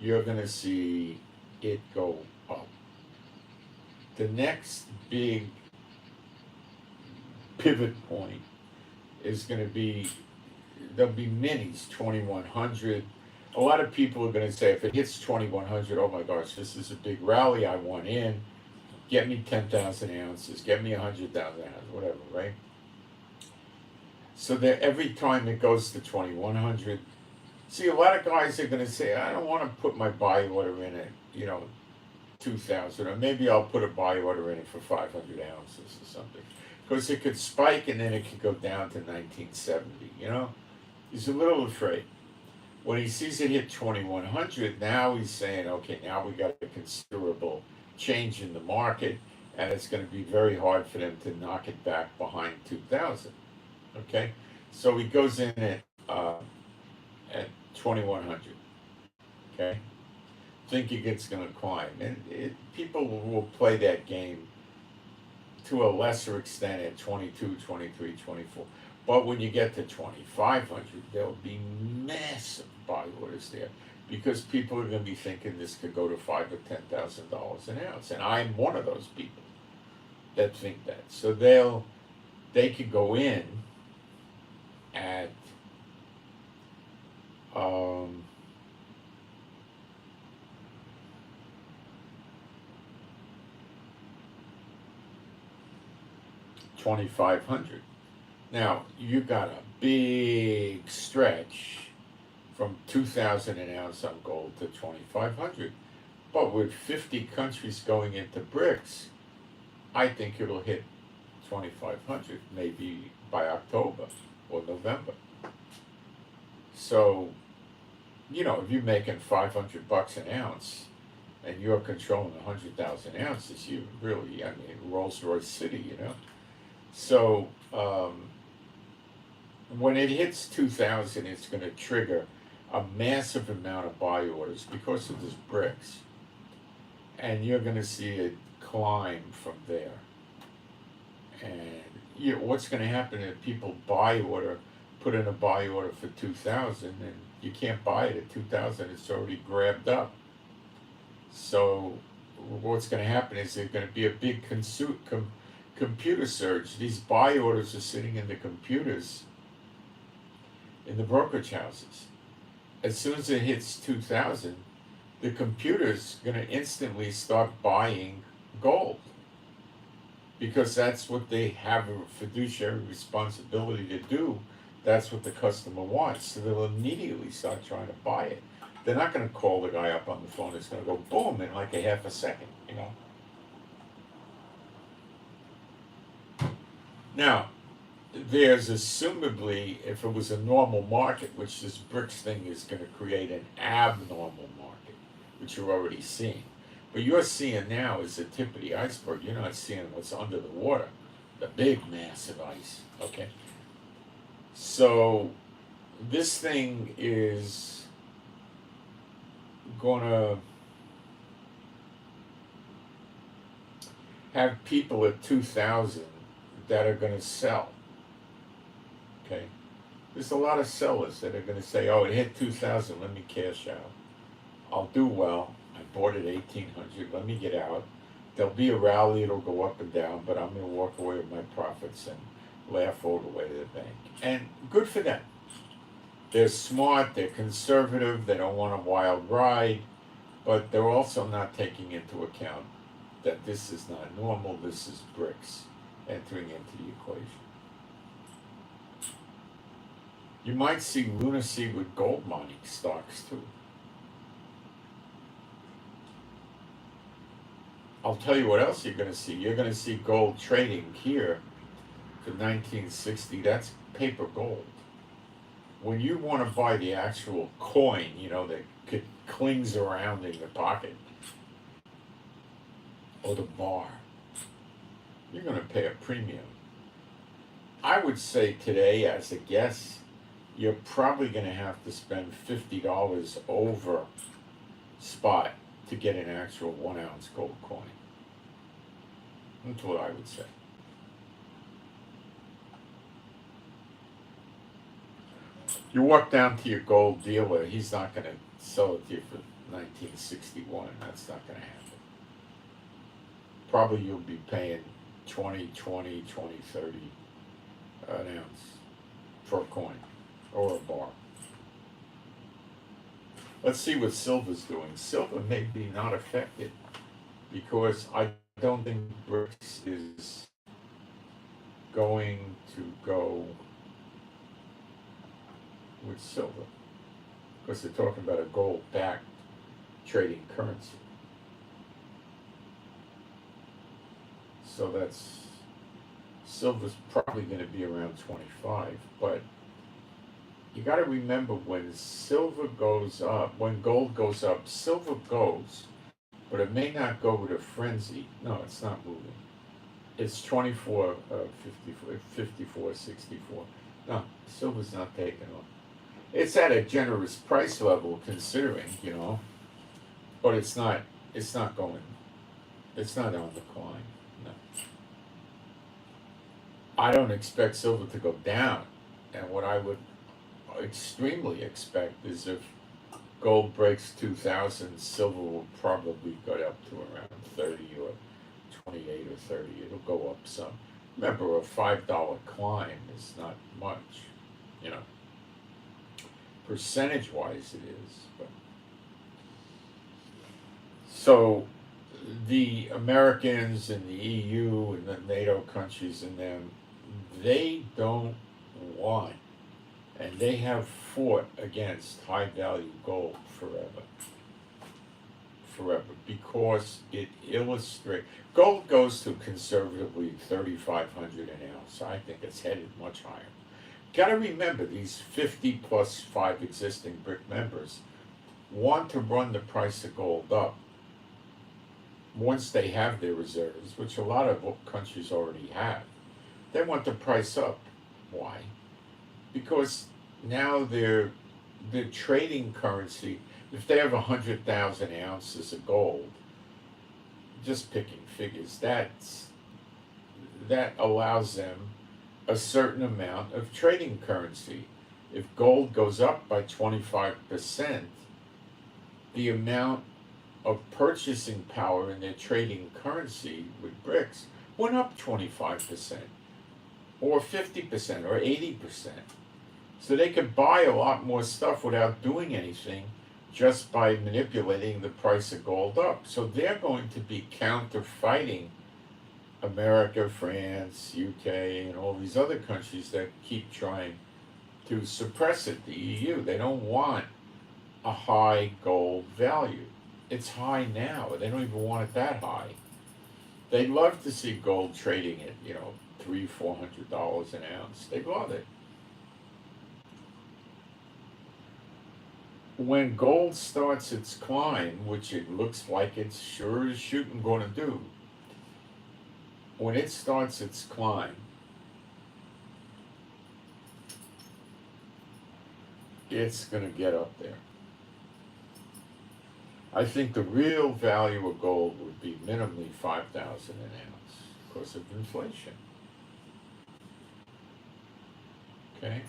you're going to see it go up. the next big pivot point is going to be, there'll be minis, 2100. A lot of people are going to say, if it hits 2100, oh my gosh, this is a big rally, I want in. Get me 10,000 ounces, get me 100,000 ounces, whatever, right? So that every time it goes to 2100, see, a lot of guys are going to say, I don't want to put my buy order in at, 2,000, or maybe I'll put a buy order in it for 500 ounces or something. Because it could spike and then it could go down to 1970, He's a little afraid. When he sees it hit 2100, now he's saying, okay, now we got a considerable change in the market, and it's going to be very hard for them to knock it back behind 2000. Okay, so he goes in at 2100. Okay, thinking it's going to climb, and people will play that game to a lesser extent at 22, 23, 24. But when you get to 2500, there'll be massive buy orders there, because people are going to be thinking this could go to $5,000 or $10,000 an ounce, and I'm one of those people that think that. So they could go in at $2,500. Now you got a big stretch from 2,000 an ounce on gold to 2,500, but with 50 countries going into BRICS, I think it'll hit 2,500 maybe by October or November. So, if you're making $500 an ounce and you're controlling 100,000 ounces, you really, Rolls Royce City, So, when it hits 2,000, it's going to trigger a massive amount of buy orders because of this BRICS. And you're going to see it climb from there. And what's going to happen if people put in a buy order for 2,000, and you can't buy it at 2,000, it's already grabbed up. So what's going to happen is there's going to be a big computer surge. These buy orders are sitting in the computers in the brokerage houses. As soon as it hits 2,000, the computer's going to instantly start buying gold, because that's what they have a fiduciary responsibility to do. That's what the customer wants. So they'll immediately start trying to buy it. They're not going to call the guy up on the phone. It's going to go boom in like a half a second, Now, there's assumably, if it was a normal market, which this BRICS thing is going to create an abnormal market, which you're already seeing. What you're seeing now is the tip of the iceberg. You're not seeing what's under the water, the big, massive ice, okay? So this thing is going to have people at 2,000 that are going to sell. Okay, there's a lot of sellers that are going to say, "Oh, it hit 2,000. Let me cash out. I'll do well. I bought at 1,800. Let me get out. There'll be a rally. It'll go up and down, but I'm going to walk away with my profits and laugh all the way to the bank." And good for them. They're smart. They're conservative. They don't want a wild ride, but they're also not taking into account that this is not normal. This is BRICS entering into the equation. You might see lunacy with gold mining stocks too. I'll tell you what else you're going to see. You're going to see gold trading here to 1960. That's paper gold. When you want to buy the actual coin, that clings around in your pocket, or the bar, you're going to pay a premium. I would say today, as a guess, you're probably going to have to spend $50 over spot to get an actual 1 ounce gold coin. That's what I would say. You walk down to your gold dealer, he's not going to sell it to you for 1961. That's not going to happen. probably you'll be paying 20, 30 an ounce for a coin or a bar. Let's see what silver's doing. Silver may be not affected because I don't think BRICS is going to go with silver because they're talking about a gold-backed trading currency. So silver's probably going to be around 25, but you got to remember when silver goes up, when gold goes up, silver goes, but it may not go with a frenzy. No, it's not moving. It's 24, 54, 54, 64. No, silver's not taking off. It's at a generous price level considering, but it's not going, it's not on the climb. No. I don't expect silver to go down, and what I would extremely expect is if gold breaks 2,000, silver will probably go up to around 30 or 28 or 30. It'll go up some. Remember, a $5 climb is not much, percentage-wise it is. But so the Americans and the EU and the NATO countries and them, they don't want, and they have fought against high-value gold forever, because it illustrates, gold goes to conservatively 3,500 an ounce. I think it's headed much higher. Got to remember, these 50 plus 5 existing BRIC members want to run the price of gold up once they have their reserves, which a lot of countries already have. They want the price up. Why? Because now they're trading currency. If they have 100,000 ounces of gold, just picking figures, that allows them a certain amount of trading currency. If gold goes up by 25%, the amount of purchasing power in their trading currency with BRICS went up 25%, or 50%, or 80%. So they could buy a lot more stuff without doing anything, just by manipulating the price of gold up. So they're going to be counter-fighting America, France, UK, and all these other countries that keep trying to suppress it, the EU. They don't want a high gold value. It's high now. They don't even want it that high. They'd love to see gold trading at, $300, $400 an ounce. They'd love it. When gold starts its climb, which it looks like it's sure as shooting going to do, when it starts its climb, it's going to get up there. I think the real value of gold would be minimally 5,000 an ounce because of inflation. Okay?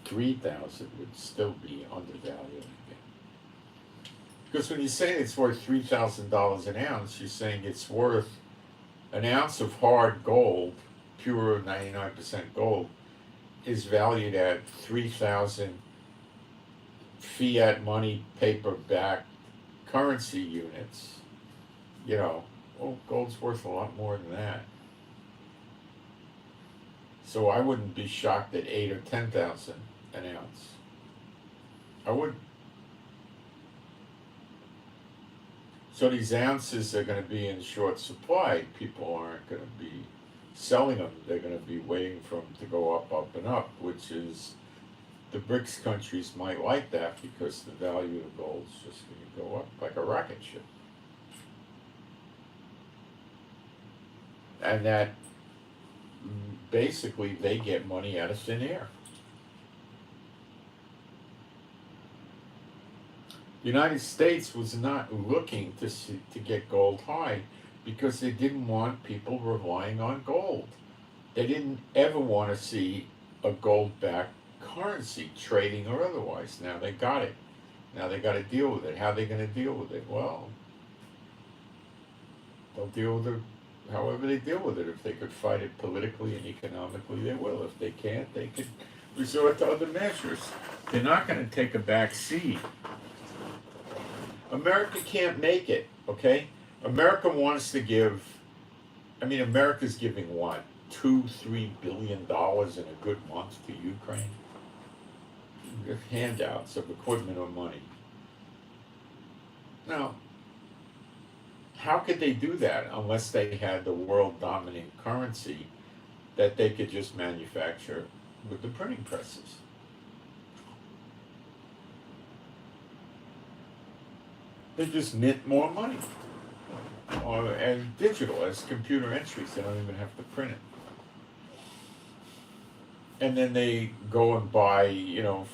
$3,000 would still be undervalued again. Because when you say it's worth $3,000 an ounce, you're saying it's worth an ounce of hard gold, pure 99% gold, is valued at 3,000 fiat money paper-backed currency units. Gold's worth a lot more than that. So I wouldn't be shocked at 8,000 or 10,000 an ounce. I wouldn't. So these ounces are going to be in short supply. People aren't going to be selling them. They're going to be waiting for them to go up, and up, which is, the BRICS countries might like that because the value of gold is just going to go up like a rocket ship. And that basically they get money out of thin air. The United States was not looking to get gold high because they didn't want people relying on gold. They didn't ever want to see a gold-backed currency, trading or otherwise. Now they got it. Now they got to deal with it. How are they going to deal with it? Well, they'll deal with it however they deal with it. If they could fight it politically and economically, they will. If they can't, they could resort to other measures. They're not going to take a back seat. America can't make it, okay? America wants to give, America's giving what? $2-3 billion in a good month to Ukraine? Handouts of equipment or money. Now, how could they do that unless they had the world dominant currency that they could just manufacture with the printing presses? They just mint more money. And digital, as computer entries, they don't even have to print it. And then they go and buy,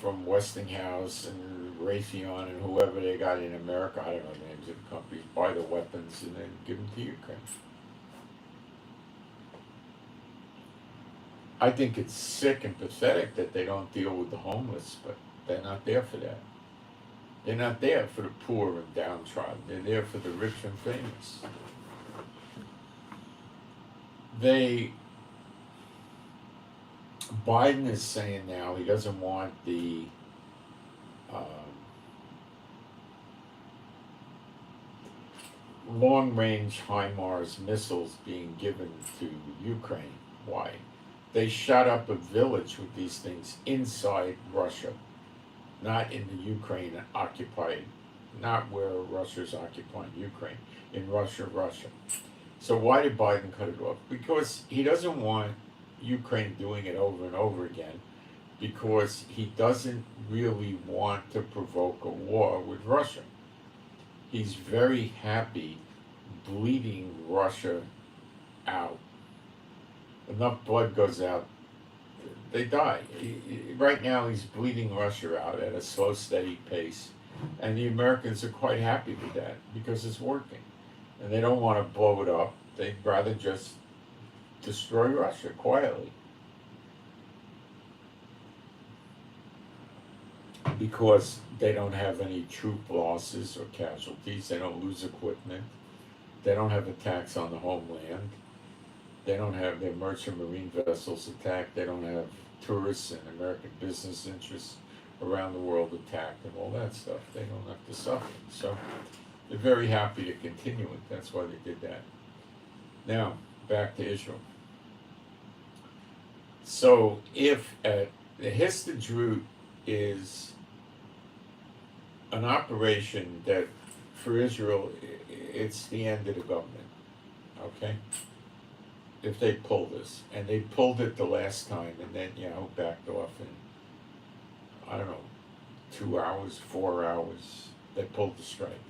from Westinghouse and Raytheon and whoever they got in America, I don't know the names of the companies, buy the weapons and then give them to Ukraine. I think it's sick and pathetic that they don't deal with the homeless, but they're not there for that. They're not there for the poor and downtrodden. They're there for the rich and famous. Biden is saying now he doesn't want the long-range HIMARS missiles being given to Ukraine. Why? They shot up a village with these things inside Russia, not in the Ukraine occupied, not where Russia's occupying Ukraine, in Russia. So why did Biden cut it off? Because he doesn't want Ukraine doing it over and over again, because he doesn't really want to provoke a war with Russia. He's very happy bleeding Russia out. Enough blood goes out, they die. Right now he's bleeding Russia out at a slow, steady pace. And the Americans are quite happy with that because it's working. And they don't want to blow it up. They'd rather just destroy Russia quietly. Because they don't have any troop losses or casualties. They don't lose equipment. They don't have attacks on the homeland. They don't have their merchant marine vessels attacked. They don't have tourists and American business interests around the world attacked and all that stuff. They don't have to suffer. So they're very happy to continue it. That's why they did that. Now, back to Israel. So if the Histadrut is an operation that for Israel, it's the end of the government, okay? If they pull this, and they pulled it the last time, and then backed off in, I don't know, 2 hours, 4 hours, they pulled the strike.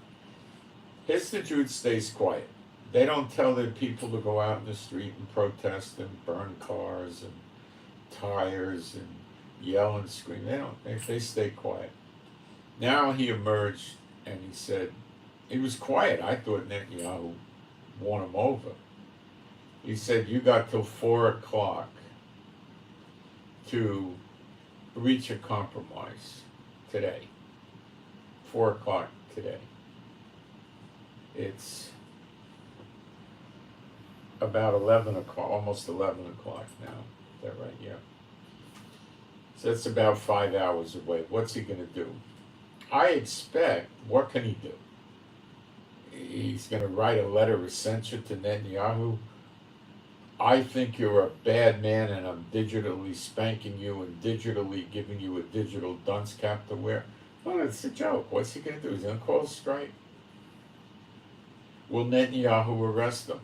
Histadrut stays quiet. They don't tell their people to go out in the street and protest and burn cars and tires and yell and scream. They stay quiet. Now he emerged and he said, he was quiet. I thought Netanyahu won him over. He said, you got till 4 o'clock to reach a compromise today. 4 o'clock today. It's about 11 o'clock, almost 11 o'clock now. Is that right? Yeah. So that's about 5 hours away. What's he going to do? I expect, what can he do? He's going to write a letter of censure to Netanyahu. I think you're a bad man and I'm digitally spanking you and digitally giving you a digital dunce cap to wear. Well, it's a joke. What's he going to do? He's going to call a strike. Will Netanyahu arrest him?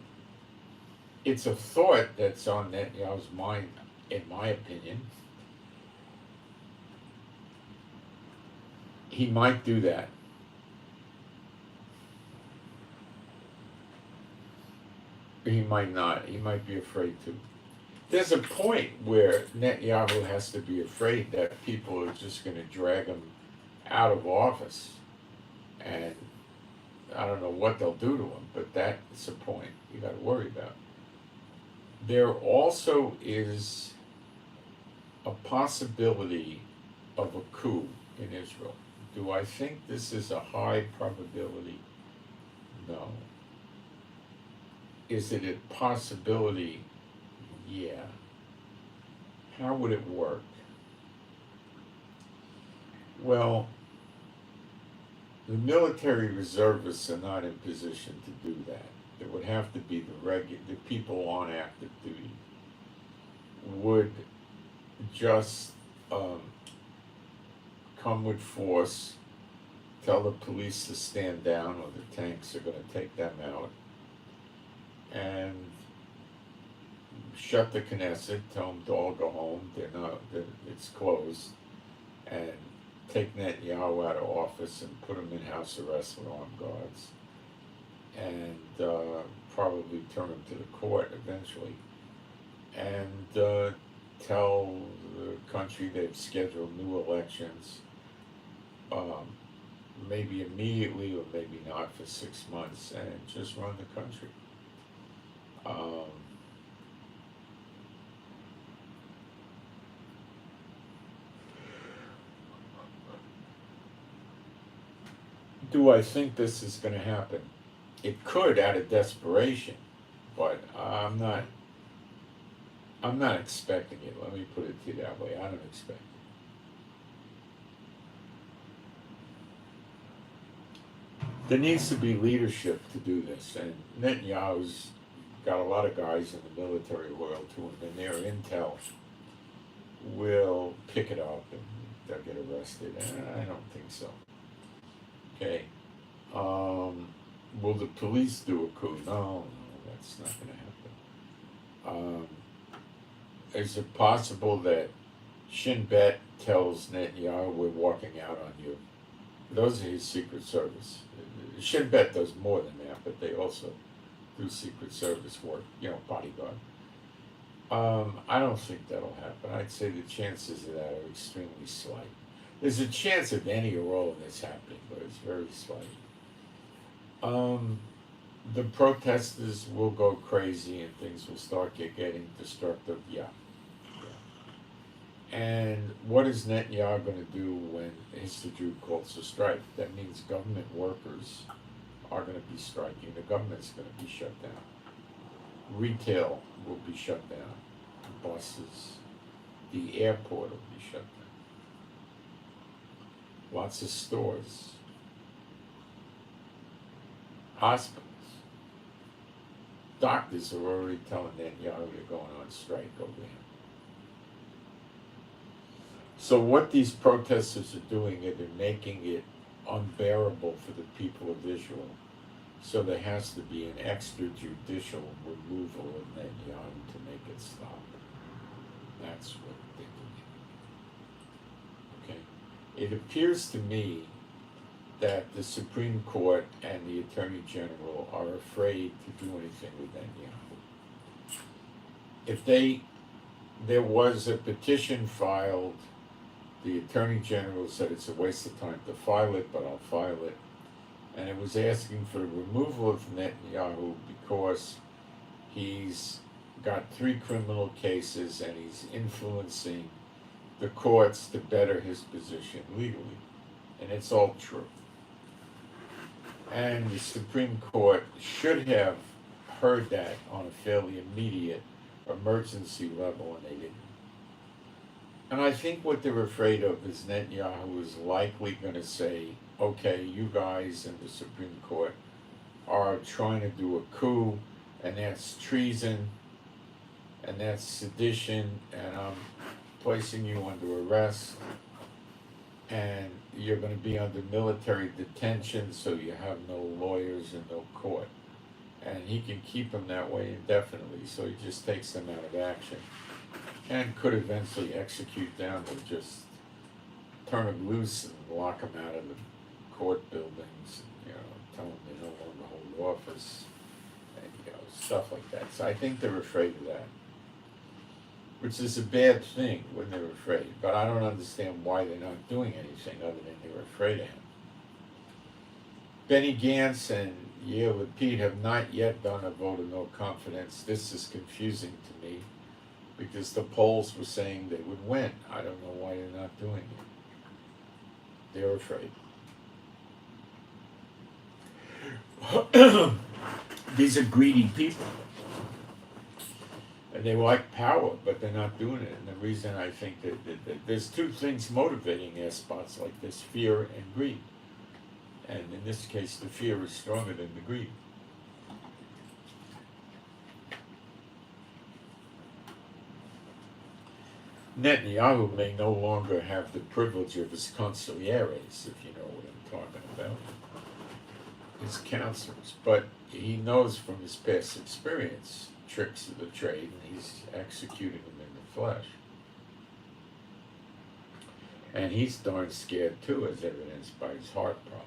It's a thought that's on Netanyahu's mind, in my opinion. He might do that. He might not. He might be afraid to. There's a point where Netanyahu has to be afraid that people are just going to drag him out of office. And I don't know what they'll do to him, but that's a point you got to worry about. There also is a possibility of a coup in Israel. Do I think this is a high probability? No. Is it a possibility? Yeah. How would it work? Well, the military reservists are not in position to do that. It would have to be the people on active duty would just come with force, tell the police to stand down, or the tanks are going to take them out, and shut the Knesset, tell them to all go home. It's closed, and take Netanyahu out of office and put him in house arrest with armed guards, and probably turn him to the court eventually, and tell the country they've scheduled new elections, maybe immediately or maybe not for 6 months, and just run the country. Do I think this is going to happen? It could out of desperation, but I'm not expecting it. Let me put it to you that way. I don't expect it. There needs to be leadership to do this, and Netanyahu's got a lot of guys in the military world too, and their intel will pick it up and they'll get arrested. I don't think so. Okay. Will the police do a coup? No, that's not going to happen. Is it possible that Shin Bet tells Netanyahu, we're walking out on you? Those are his Secret Service. Shin Bet does more than that, but they also do Secret Service work, bodyguard. I don't think that'll happen. I'd say the chances of that are extremely slight. There's a chance of any or all of this happening, but it's very slight. The protesters will go crazy and things will start getting destructive. Yeah. And what is Netanyahu going to do when Histadrut calls a strike? That means government workers are going to be striking. The government's going to be shut down. Retail will be shut down. Buses, the airport will be shut down. Lots of stores, hospitals. Doctors are already telling Netanyahu they're going on strike over him. So what these protesters are doing is they're making it unbearable for the people of Israel. So there has to be an extrajudicial removal of Netanyahu to make it stop. That's what they're doing. Okay? It appears to me that the Supreme Court and the Attorney General are afraid to do anything with Netanyahu. If there was a petition filed, the Attorney General said it's a waste of time to file it, but I'll file it. And it was asking for the removal of Netanyahu because he's got 3 criminal cases and he's influencing the courts to better his position legally. And it's all true. And the Supreme Court should have heard that on a fairly immediate emergency level, and they didn't. And I think what they're afraid of is Netanyahu is likely going to say, okay, you guys in the Supreme Court are trying to do a coup, and that's treason, and that's sedition, and I'm placing you under arrest, and you're going to be under military detention, so you have no lawyers and no court. And he can keep them that way indefinitely, so he just takes them out of action. And could eventually execute them or just turn them loose and lock them out of the court buildings, and, tell them they no longer hold office, and, stuff like that. So I think they're afraid of that, which is a bad thing when they're afraid, but I don't understand why they're not doing anything other than they're afraid of him. Benny Gantz and Yair Lapid have not yet done a vote of no confidence. This is confusing to me, because the polls were saying they would win. I don't know why they're not doing it. They're afraid. These are greedy people. And they like power, but they're not doing it. And the reason I think that there's two things motivating their spots like this: fear and greed. And in this case, the fear is stronger than the greed. Netanyahu may no longer have the privilege of his consiglieres, if you know what I'm talking about, his counselors. But he knows from his past experience tricks of the trade, and he's executing them in the flesh. And he's darn scared too, as evidenced by his heart problems.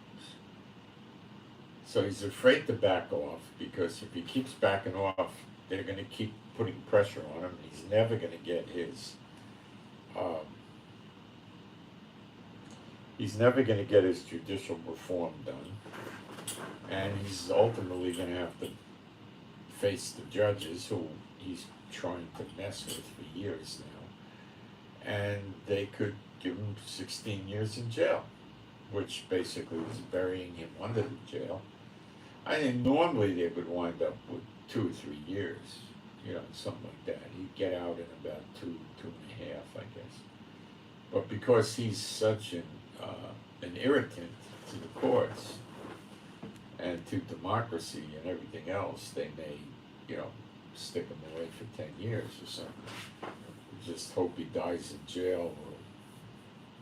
So he's afraid to back off, because if he keeps backing off, they're going to keep putting pressure on him. He's never going to get his judicial reform done, and he's ultimately going to have to face the judges who he's trying to mess with for years now, and they could give him 16 years in jail, which basically is burying him under the jail. I think normally they would wind up with 2 or 3 years, something like that. He'd get out in about 2 and a half, I guess. But because he's such an irritant to the courts and to democracy and everything else, they may, stick him away for 10 years or something. Just hope he dies in jail, or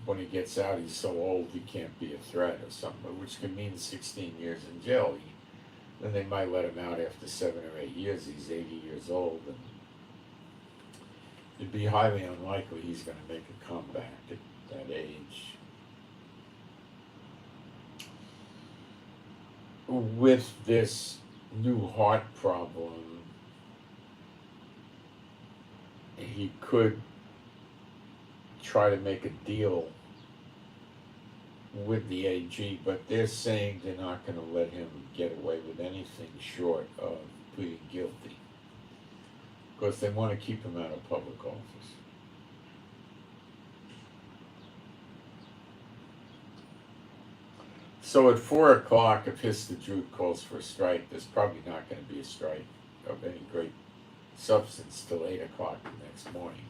when he gets out he's so old he can't be a threat or something, which could mean 16 years in jail. Then they might let him out after 7 or 8 years. He's 80 years old, and it'd be highly unlikely he's going to make a comeback at that age. With this new heart problem, he could try to make a deal with the AG, but they're saying they're not going to let him get away with anything short of pleading guilty, because they want to keep him out of public office. So at 4 o'clock, if Histadrut calls for a strike, there's probably not going to be a strike of any great substance till 8 o'clock the next morning.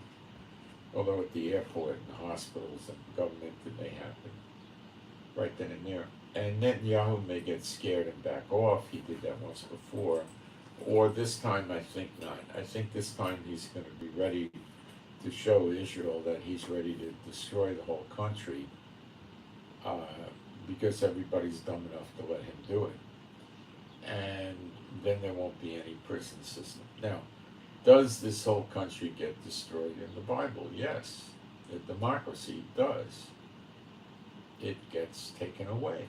Although at the airport and hospitals and government it may happen right then and there. And Netanyahu may get scared and back off. He did that once before. Or this time, I think not. I think this time he's going to be ready to show Israel that he's ready to destroy the whole country, because everybody's dumb enough to let him do it. And then there won't be any prison system. Now, does this whole country get destroyed in the Bible? Yes. The democracy does. It gets taken away.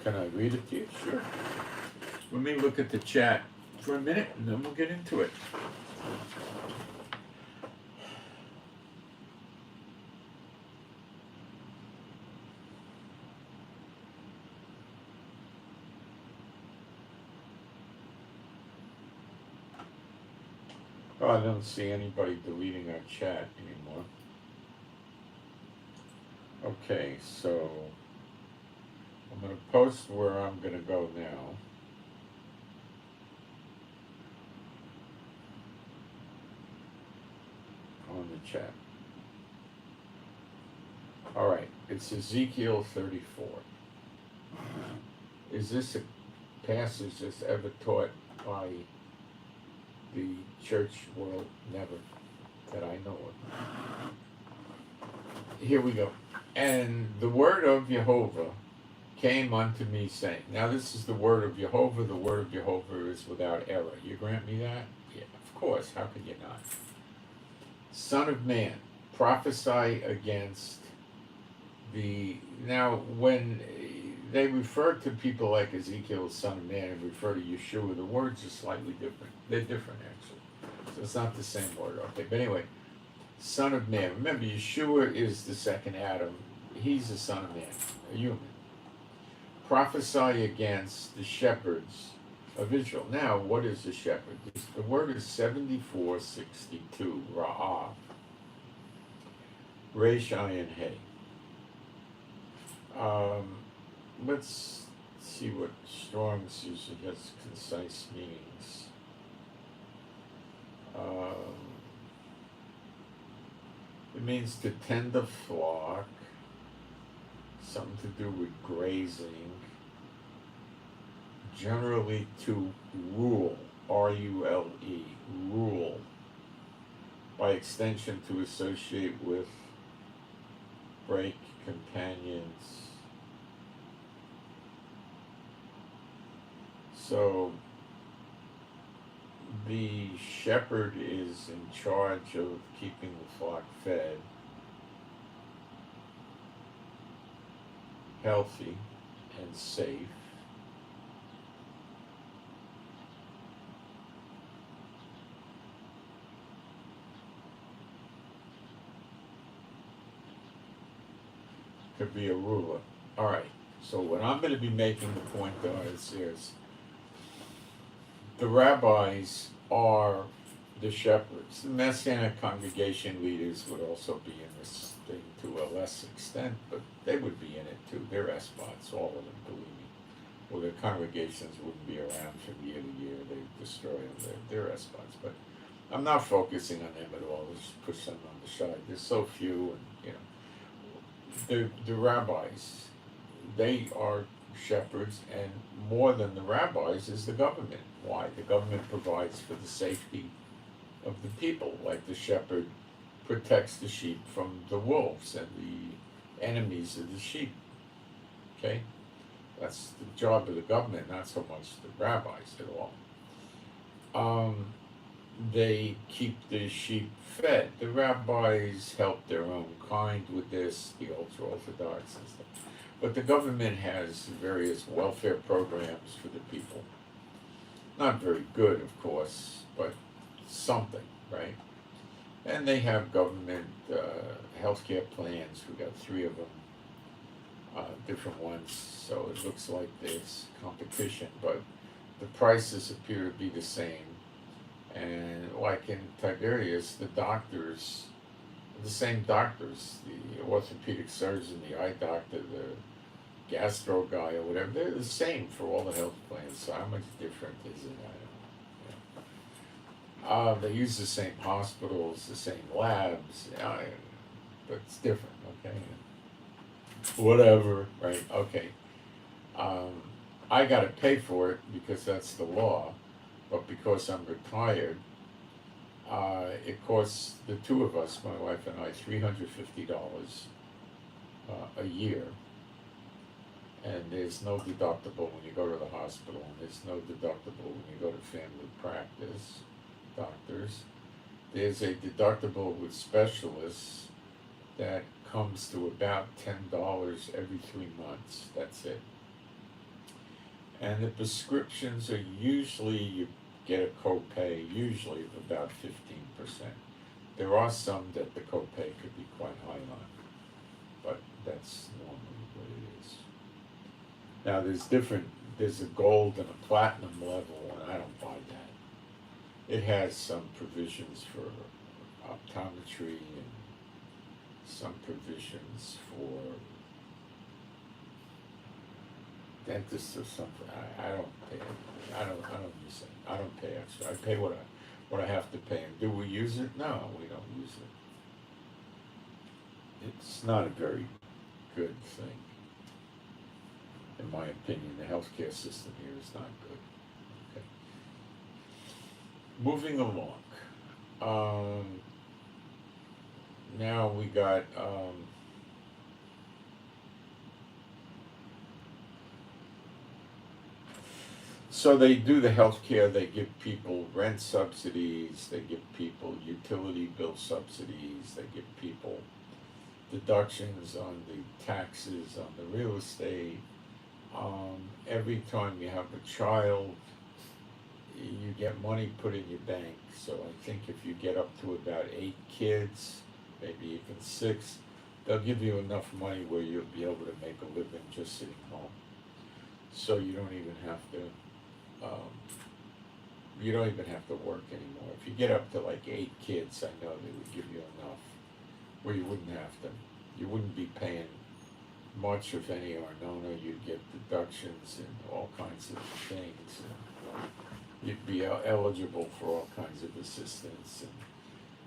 Can I read it to you? Sure. Let me look at the chat for a minute, and then we'll get into it. Oh, I don't see anybody deleting our chat anymore. Okay, so I'm going to post where I'm going to go now. On the chat. All right, it's Ezekiel 34. Is this a passage that's ever taught by the church world? Never, that I know of. Here we go. And the word of Jehovah came unto me, saying. Now this is the word of Jehovah. The word of Jehovah is without error. You grant me that? Yeah, of course. How could you not? Son of man, prophesy against the... Now, when they refer to people like Ezekiel, son of man, and refer to Yeshua, the words are slightly different. They're different, actually. So it's not the same word. Okay, but anyway, son of man. Remember, Yeshua is the second Adam. He's the son of man, a human. Prophesy against the shepherds, of Israel. Now, what is a shepherd? The word is 7462, Ra'ah, Resh Ayin Hey. Let's see what Strong's usually has concise meanings. It means to tend a flock, something to do with grazing, generally to rule, R-U-L-E, rule, by extension to associate with, break, companions. So the shepherd is in charge of keeping the flock fed, healthy, and safe. Could be a ruler. All right. So what I'm going to be making the point though is the rabbis are the shepherds. The Messianic congregation leaders would also be in this thing to a less extent, but they would be in it too. They're espots, all of them, believe me. Well, their congregations wouldn't be around from year to year. They destroy them. They're espots. But I'm not focusing on them at all. Let's push them on the side. There's so few, and the rabbis, they are shepherds, and more than the rabbis is the government. Why? The government provides for the safety of the people, like the shepherd protects the sheep from the wolves and the enemies of the sheep. Okay? That's the job of the government, not so much the rabbis at all. They keep the sheep fed. The rabbis help their own kind with this, the ultra-Orthodox and stuff. But the government has various welfare programs for the people. Not very good, of course, but something, right? And they have government healthcare plans. We got 3 of them, different ones. So it looks like there's competition, but the prices appear to be the same. And like in Tiberias, the doctors, the same doctors, the orthopedic surgeon, the eye doctor, the gastro guy or whatever, they're the same for all the health plans. So how much different is it? I don't know. They use the same hospitals, the same labs, but it's different, okay? Whatever, right? Okay. I got to pay for it because that's the law, but because I'm retired, it costs the 2 of us, my wife and I, $350 a year. And there's no deductible when you go to the hospital, and there's no deductible when you go to family practice doctors. There's a deductible with specialists that comes to about $10 every 3 months. That's it. And the prescriptions are usually, you get a copay, usually of about 15%. There are some that the copay could be quite high on, but that's normally what it is. Now there's a gold and a platinum level, and I don't buy that. It has some provisions for optometry and some provisions for dentists or something. I don't pay. I don't use it. I don't pay extra. I pay what I have to pay. And do we use it? No, we don't use it. It's not a very good thing. In my opinion, the healthcare system here is not good. Okay. Moving along. Now we got so they do the healthcare. They give people rent subsidies. They give people utility bill subsidies. They give people deductions on the taxes on the real estate. Every time you have a child, you get money put in your bank. So I think if you get up to about 8 kids, maybe even 6, they'll give you enough money where you'll be able to make a living just sitting home. So you don't even have to you don't even have to work anymore. If you get up to like 8 kids, I know they would give you enough where you wouldn't have to. You wouldn't be paying much, if any, arnona. You'd get deductions and all kinds of things. You'd be eligible for all kinds of assistance. And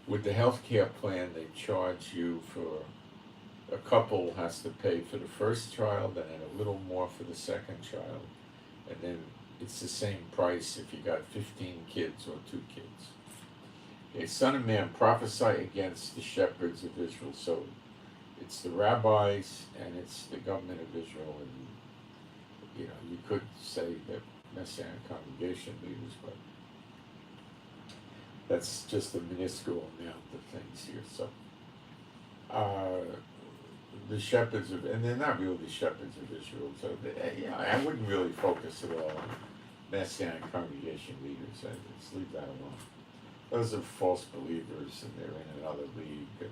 with the health care plan, they charge you for, a couple has to pay for the first child and then a little more for the second child. And then it's the same price if you got 15 kids or 2 kids. Okay, Son of man, prophesy against the shepherds of Israel. So it's the rabbis and it's the government of Israel, and you could say that Messianic congregation leaders, but that's just a minuscule amount of things here. So the shepherds of, and they're not really the shepherds of Israel. So I wouldn't really focus at all on Messianic congregation leaders. I just leave that alone. Those are false believers, and they're in another league and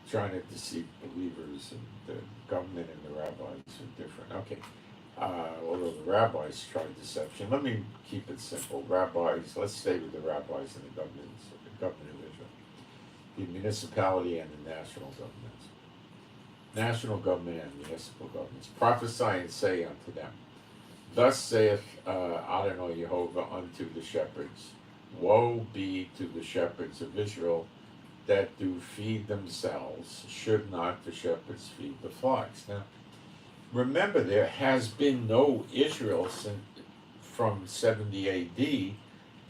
trying to deceive believers, and the government and the rabbis are different. Okay. Although the rabbis tried deception. Let me keep it simple. Rabbis, let's stay with the rabbis and the government of Israel. The municipality and the national governments. National government and municipal governments. Prophesy and say unto them, thus saith Adonai Jehovah unto the shepherds, woe be to the shepherds of Israel that do feed themselves. Should not the shepherds feed the flocks? Now, remember, there has been no Israel from 70 A.D.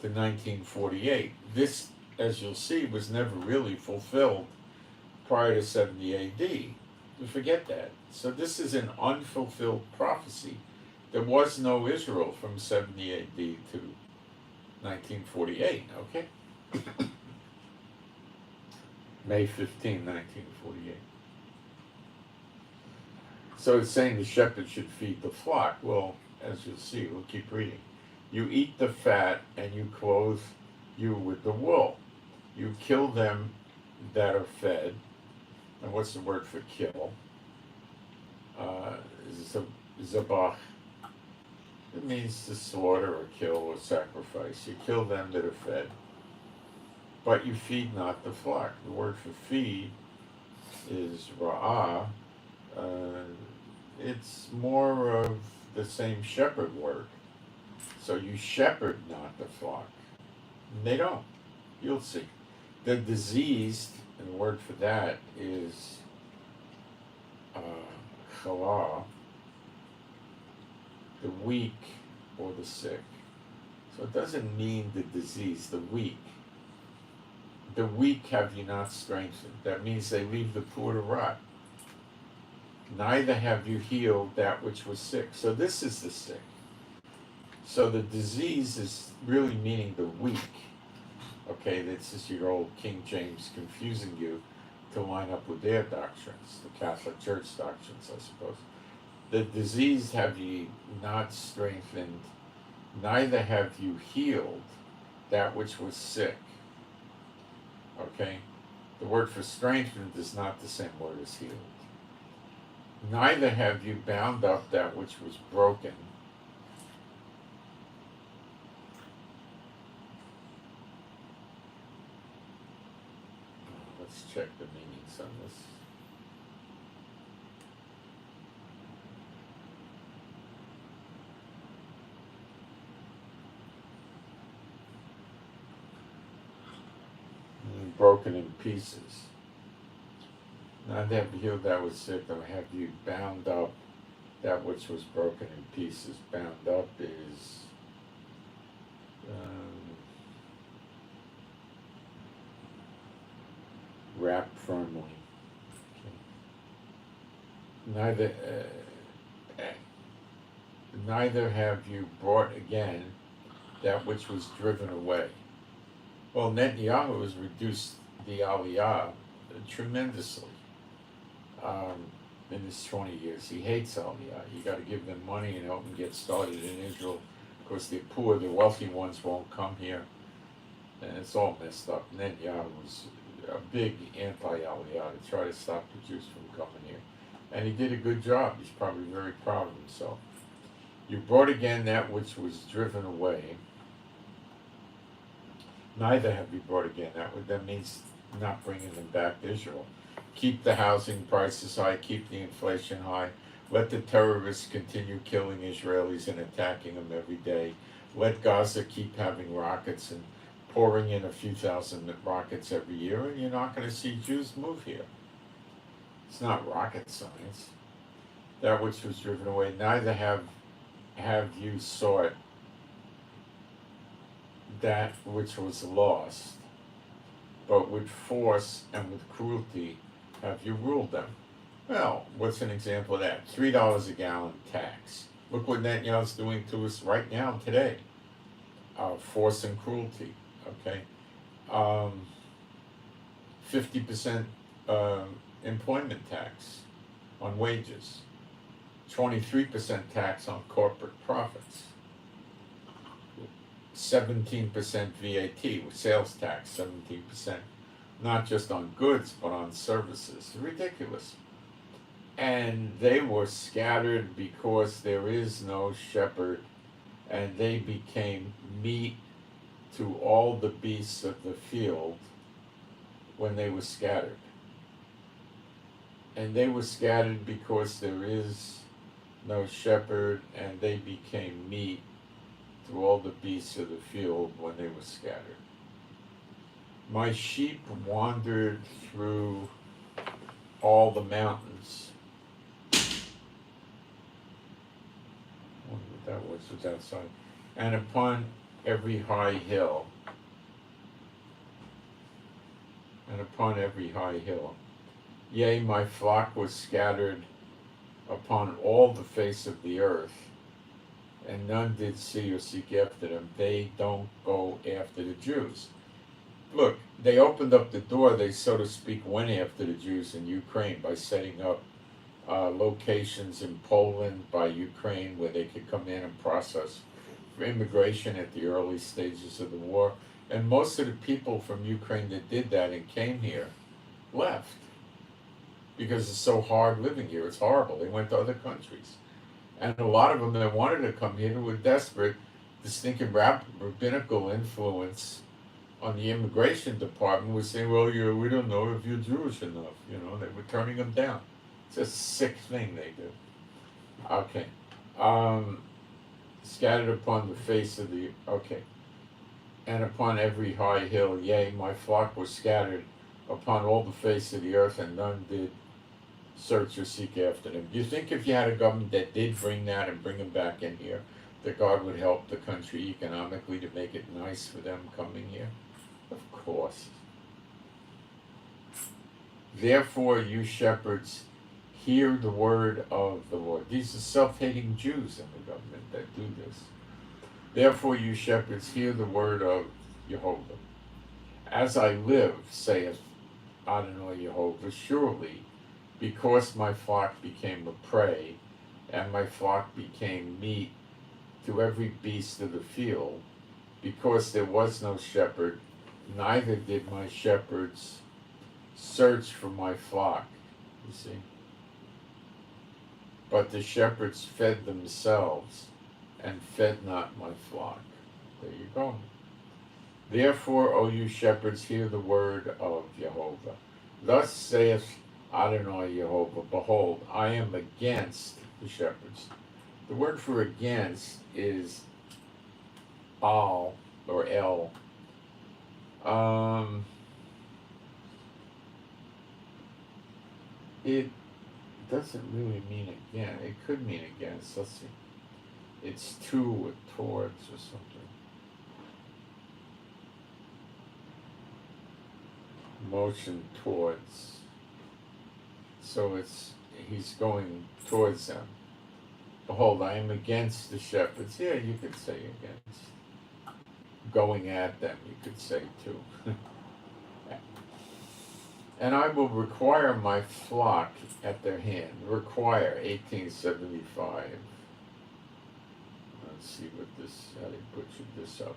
to 1948. This, as you'll see, was never really fulfilled prior to 70 A.D. You forget that. So this is an unfulfilled prophecy. There was no Israel from 70 A.D. to 1948, okay? May 15, 1948. So it's saying the shepherd should feed the flock. Well, as you'll see, we'll keep reading. You eat the fat and you clothe you with the wool. You kill them that are fed. And what's the word for kill? Zabach. It means to slaughter or kill or sacrifice. You kill them that are fed. But you feed not the flock. The word for feed is ra'ah. It's more of the same shepherd word. So you shepherd not the flock. And they don't. You'll see. The diseased, and the word for that is chala, the weak or the sick. So it doesn't mean the disease, the weak. The weak have you not strengthened. That means they leave the poor to rot. Neither have you healed that which was sick. So this is the sick. So the disease is really meaning the weak. Okay, this is your old King James confusing you to line up with their doctrines, the Catholic Church doctrines, I suppose. The disease have ye not strengthened, neither have you healed that which was sick. Okay? The word for strengthened is not the same word as healed. Neither have you bound up that which was broken. Let's check the meanings on this. Broken in pieces. Not have you healed that was sick, or have you bound up that which was broken in pieces. Bound up is wrapped firmly. Okay. Neither have you brought again that which was driven away. Well, Netanyahu has reduced the Aliyah tremendously in his 20 years. He hates Aliyah. You got to give them money and help them get started in Israel. Of course, the poor, the wealthy ones won't come here, and it's all messed up. Netanyahu was a big anti-Aliyah to try to stop the Jews from coming here, and he did a good job. He's probably very proud of himself. You brought again that which was driven away. Neither have you brought again that means not bringing them back to Israel. Keep the housing prices high, keep the inflation high. Let the terrorists continue killing Israelis and attacking them every day. Let Gaza keep having rockets and pouring in a few thousand rockets every year, and you're not going to see Jews move here. It's not rocket science. That which was driven away, neither have you sought that which was lost, but with force and with cruelty have you ruled them. Well, what's an example of that? $3 a gallon tax. Look what Netanyahu's doing to us right now, today. Force and cruelty, okay? 50% employment tax on wages. 23% tax on corporate profits. 17% VAT, sales tax, 17%. Not just on goods, but on services. Ridiculous. And they were scattered because there is no shepherd, and they became meat to all the beasts of the field when they were scattered. And they were scattered because there is no shepherd, and they became meat to all the beasts of the field when they were scattered. My sheep wandered through all the mountains. I wonder what that was outside. And upon every high hill. And upon every high hill. Yea, my flock was scattered upon all the face of the earth, and none did see or seek after them. They don't go after the Jews. Look, they opened up the door, they, so to speak, went after the Jews in Ukraine by setting up locations in Poland by Ukraine where they could come in and process for immigration at the early stages of the war. And most of the people from Ukraine that did that and came here left because it's so hard living here. It's horrible. They went to other countries. And a lot of them that wanted to come here were desperate. The stinking rabbinical influence on the immigration department was saying, well, we don't know if you're Jewish enough. They were turning them down. It's a sick thing they do. Okay. Scattered upon the face of the, okay. And upon every high hill, yea, my flock was scattered upon all the face of the earth, and none did search or seek after them. Do you think if you had a government that did bring that and bring them back in here, that God would help the country economically to make it nice for them coming here? Of course. Therefore, you shepherds, hear the word of the Lord. These are self-hating Jews in the government that do this. Therefore, you shepherds, hear the word of Jehovah. As I live, saith Adonai Jehovah, surely, because my flock became a prey, and my flock became meat to every beast of the field, because there was no shepherd, neither did my shepherds search for my flock. You see? But the shepherds fed themselves, and fed not my flock. There you go. Therefore, O you shepherds, hear the word of Jehovah. Thus saith Adonai Jehovah, behold, I am against the shepherds. The word for against is al, or el. It doesn't really mean again. It could mean against. Let's see. It's to or towards or something. Motion towards. So he's going towards them. Behold, I am against the shepherds. Yeah, you could say against. Going at them, you could say too. And I will require my flock at their hand. Require, 1875. Let's see how they butchered this up.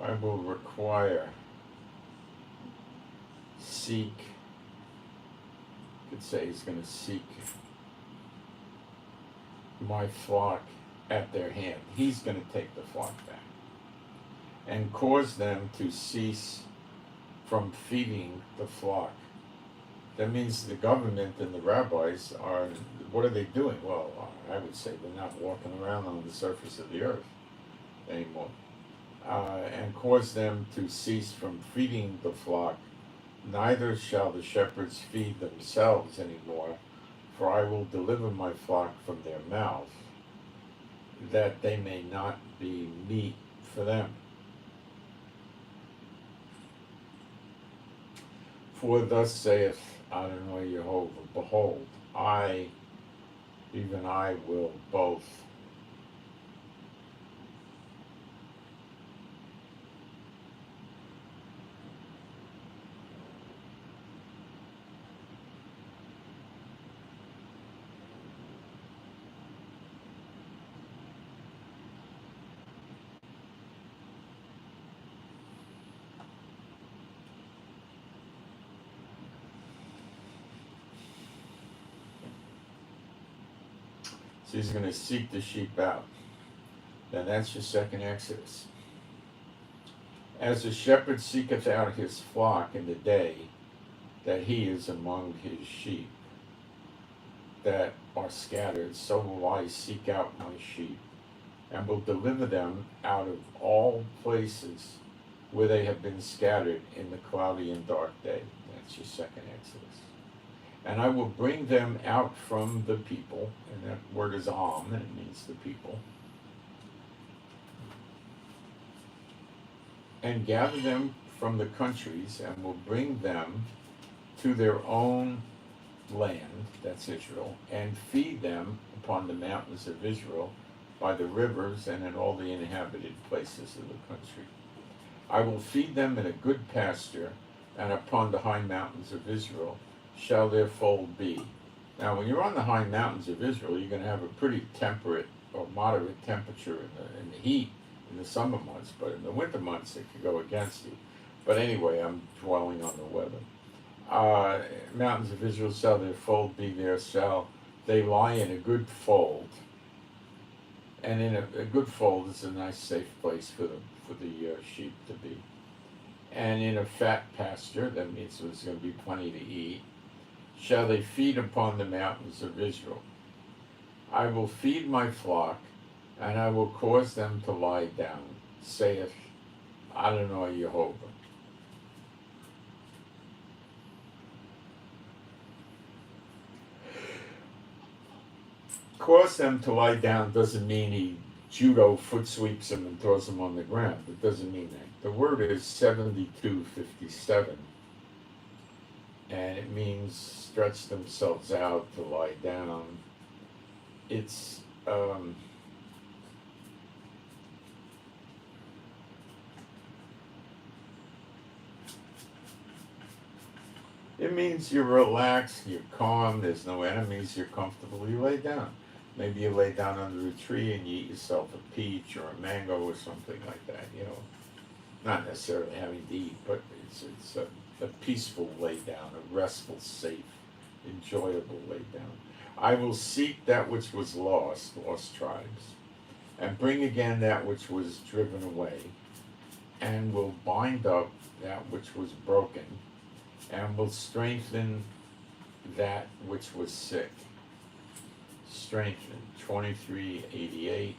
I will require, seek, could say he's going to seek my flock at their hand. He's going to take the flock back and cause them to cease from feeding the flock. That means the government and the rabbis are, what are they doing? Well, I would say they're not walking around on the surface of the earth anymore. And cause them to cease from feeding the flock. Neither shall the shepherds feed themselves anymore, for I will deliver my flock from their mouth, that they may not be meat for them. For thus saith Adonai Jehovah, behold, I, even I, will both so he's going to seek the sheep out. Then that's your second Exodus. As a shepherd seeketh out his flock in the day that he is among his sheep that are scattered, so will I seek out my sheep, and will deliver them out of all places where they have been scattered in the cloudy and dark day. That's your second Exodus. And I will bring them out from the people, and that word is Am, and it means the people, and gather them from the countries, and will bring them to their own land, that's Israel, and feed them upon the mountains of Israel, by the rivers, and in all the inhabited places of the country. I will feed them in a good pasture, and upon the high mountains of Israel shall their fold be. Now, when you're on the high mountains of Israel, you're going to have a pretty temperate or moderate temperature in the heat in the summer months, but in the winter months it could go against you. But anyway, I'm dwelling on the weather. Mountains of Israel shall their fold be, there shall they lie in a good fold. And in a good fold is a nice safe place for the sheep to be. And in a fat pasture, that means there's going to be plenty to eat, shall they feed upon the mountains of Israel. I will feed my flock, and I will cause them to lie down, saith Adonai Jehovah. Cause them to lie down doesn't mean he judo foot sweeps them and throws them on the ground. It doesn't mean that. The word is 7257, and it means stretch themselves out to lie down. It's it means you're relaxed, you're calm, there's no enemies, you're comfortable, you lay down. Maybe you lay down under a tree and you eat yourself a peach or a mango or something like that, you know. Not necessarily having to eat, but it's a peaceful lay down, a restful, safe, enjoyable lay down. I will seek that which was lost tribes, and bring again that which was driven away, and will bind up that which was broken, and will strengthen that which was sick. Strengthen, 2388.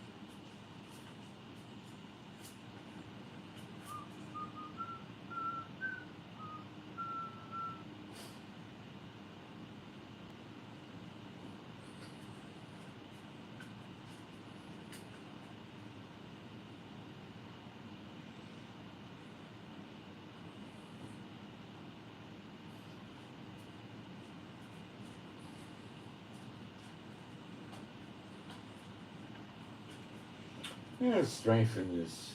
Yeah, strengthen is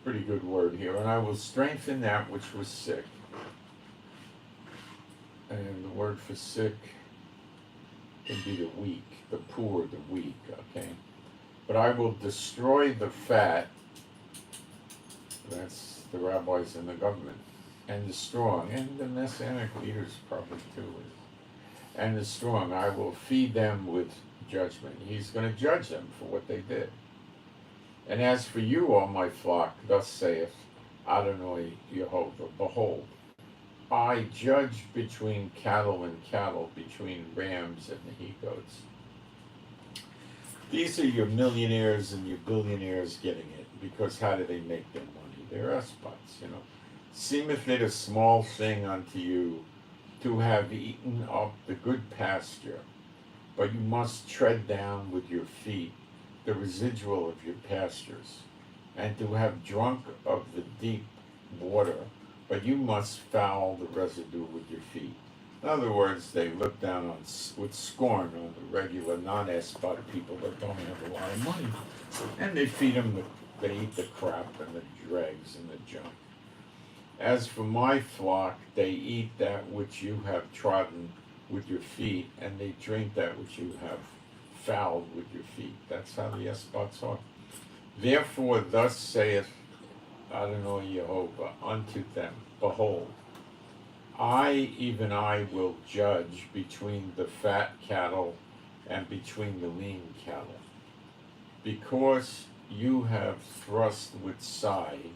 a pretty good word here. And I will strengthen that which was sick. And the word for sick can be the weak, the poor, the weak, okay? But I will destroy the fat That's the rabbis and the government, and the strong, and the Messianic leaders probably too. And the strong, I will feed them with judgment. He's going to judge them for what they did. And as for you, O my flock, thus saith Adonai Jehovah, behold, I judge between cattle and cattle, between rams and the he-goats. These are your millionaires and your billionaires getting it, because how do they make their money? They're espots, you know. Seemeth it a small thing unto you to have eaten up the good pasture, but you must tread down with your feet the residual of your pastures, and to have drunk of the deep water, but you must foul the residue with your feet. In other words, they look down on with scorn on the regular non-espot people that don't have a lot of money, and they feed them they eat the crap and the dregs and the junk. As for my flock, they eat that which you have trodden with your feet, and they drink that which you have fouled with your feet. That's how the espots are. Therefore, thus saith Adonai Jehovah unto them, behold, I, even I, will judge between the fat cattle and between the lean cattle, because you have thrust with side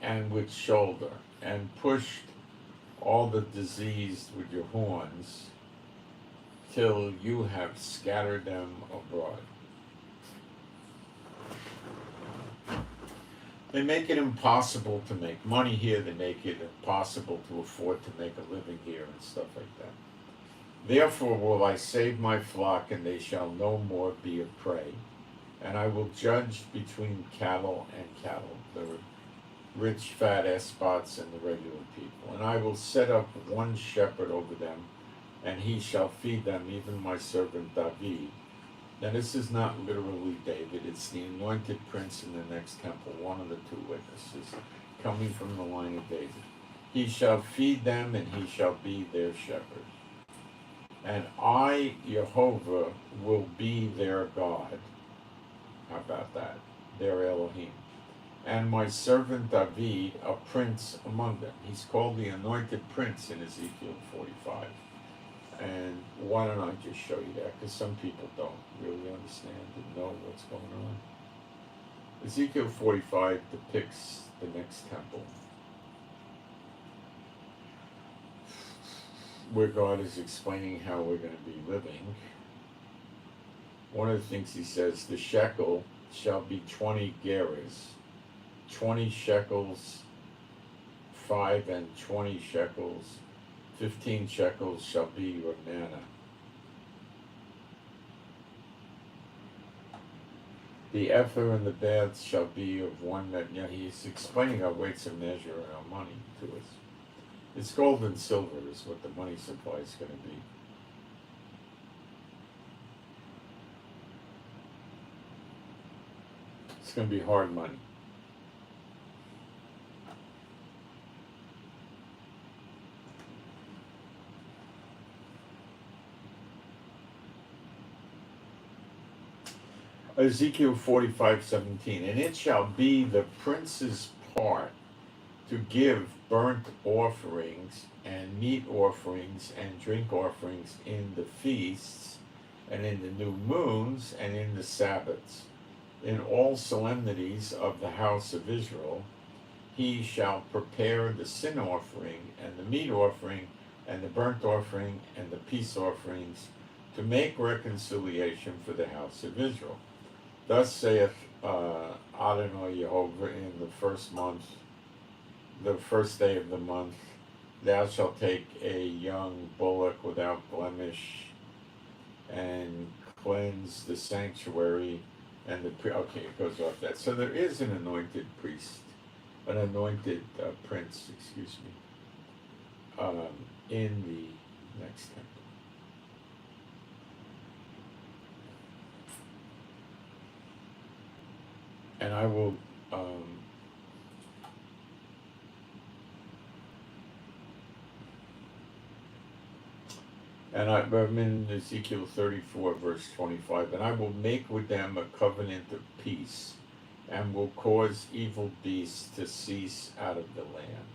and with shoulder, and pushed all the diseased with your horns, till you have scattered them abroad. They make it impossible to make money here, they make it impossible to afford to make a living here and stuff like that. Therefore will I save my flock, and they shall no more be a prey, and I will judge between cattle and cattle, the rich fat espots and the regular people, and I will set up one shepherd over them, and he shall feed them, even my servant David. Now this is not literally David, it's the anointed prince in the next temple, one of the two witnesses, coming from the line of David. He shall feed them, and he shall be their shepherd. And I, Jehovah, will be their God. How about that? Their Elohim. And my servant David, a prince among them. He's called the anointed prince in Ezekiel 45. And why don't I just show you that? Because some people don't really understand and know what's going on. Ezekiel 45 depicts the next temple, where God is explaining how we're going to be living. One of the things he says, the shekel shall be 20 gerahs, 20 shekels, 5 and 20 shekels, 15 shekels shall be your manna. The ephah and the baths shall be of one measure. Yeah, he's explaining our weights of measure and our money to us. It's gold and silver is what the money supply is going to be. It's going to be hard money. Ezekiel 45:17, and it shall be the prince's part to give burnt offerings and meat offerings and drink offerings in the feasts and in the new moons and in the Sabbaths. In all solemnities of the house of Israel, he shall prepare the sin offering and the meat offering and the burnt offering and the peace offerings to make reconciliation for the house of Israel. Thus saith Adonai Jehovah, in the first month, the first day of the month, thou shalt take a young bullock without blemish and cleanse the sanctuary and the okay, it goes off that. So there is an anointed priest, an anointed prince, excuse me, in the next temple. And I will I'm in Ezekiel 34 verse 25, and I will make with them a covenant of peace, and will cause evil beasts to cease out of the land.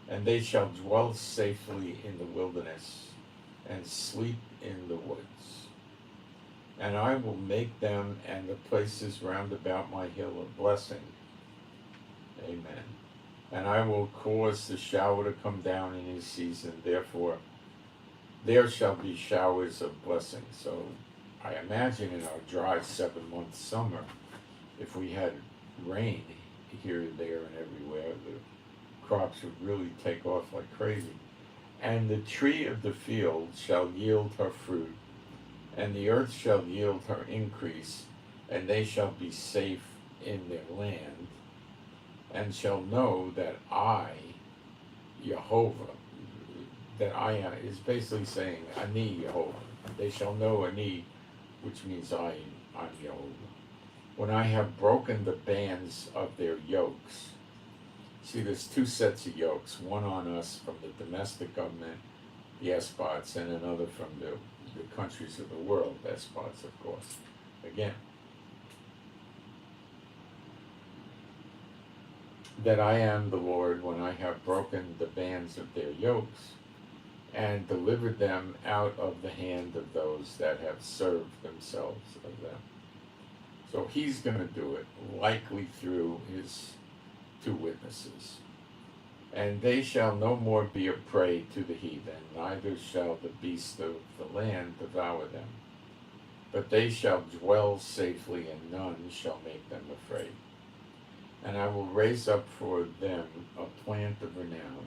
And they shall dwell safely in the wilderness, and sleep in the woods. And I will make them and the places round about my hill a blessing. Amen. And I will cause the shower to come down in his season. Therefore, there shall be showers of blessing. So I imagine in our dry 7-month summer, if we had rain here and there and everywhere, the crops would really take off like crazy. And the tree of the field shall yield her fruit, and the earth shall yield her increase, and they shall be safe in their land, and shall know that I, Jehovah, that I am, is basically saying, Ani Jehovah. They shall know Ani, which means I'm Jehovah. When I have broken the bands of their yokes. See, there's 2 sets of yokes, one on us from the domestic government, the despots, and another from the countries of the world, despots, of course. Again, that I am the Lord when I have broken the bands of their yokes and delivered them out of the hand of those that have served themselves of them. So he's going to do it, likely through his 2 witnesses. And they shall no more be a prey to the heathen, neither shall the beasts of the land devour them. But they shall dwell safely, and none shall make them afraid. And I will raise up for them a plant of renown,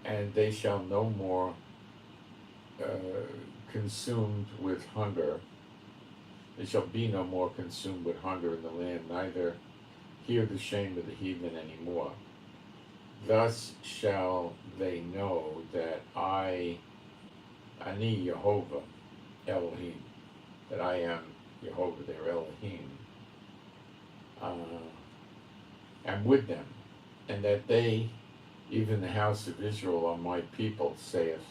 and they shall no more consumed with hunger. They shall be no more consumed with hunger in the land, neither hear the shame of the heathen any more. Thus shall they know that I, Ani Jehovah, Elohim, that I am Jehovah, their Elohim, am with them, and that they, even the house of Israel, are my people, saith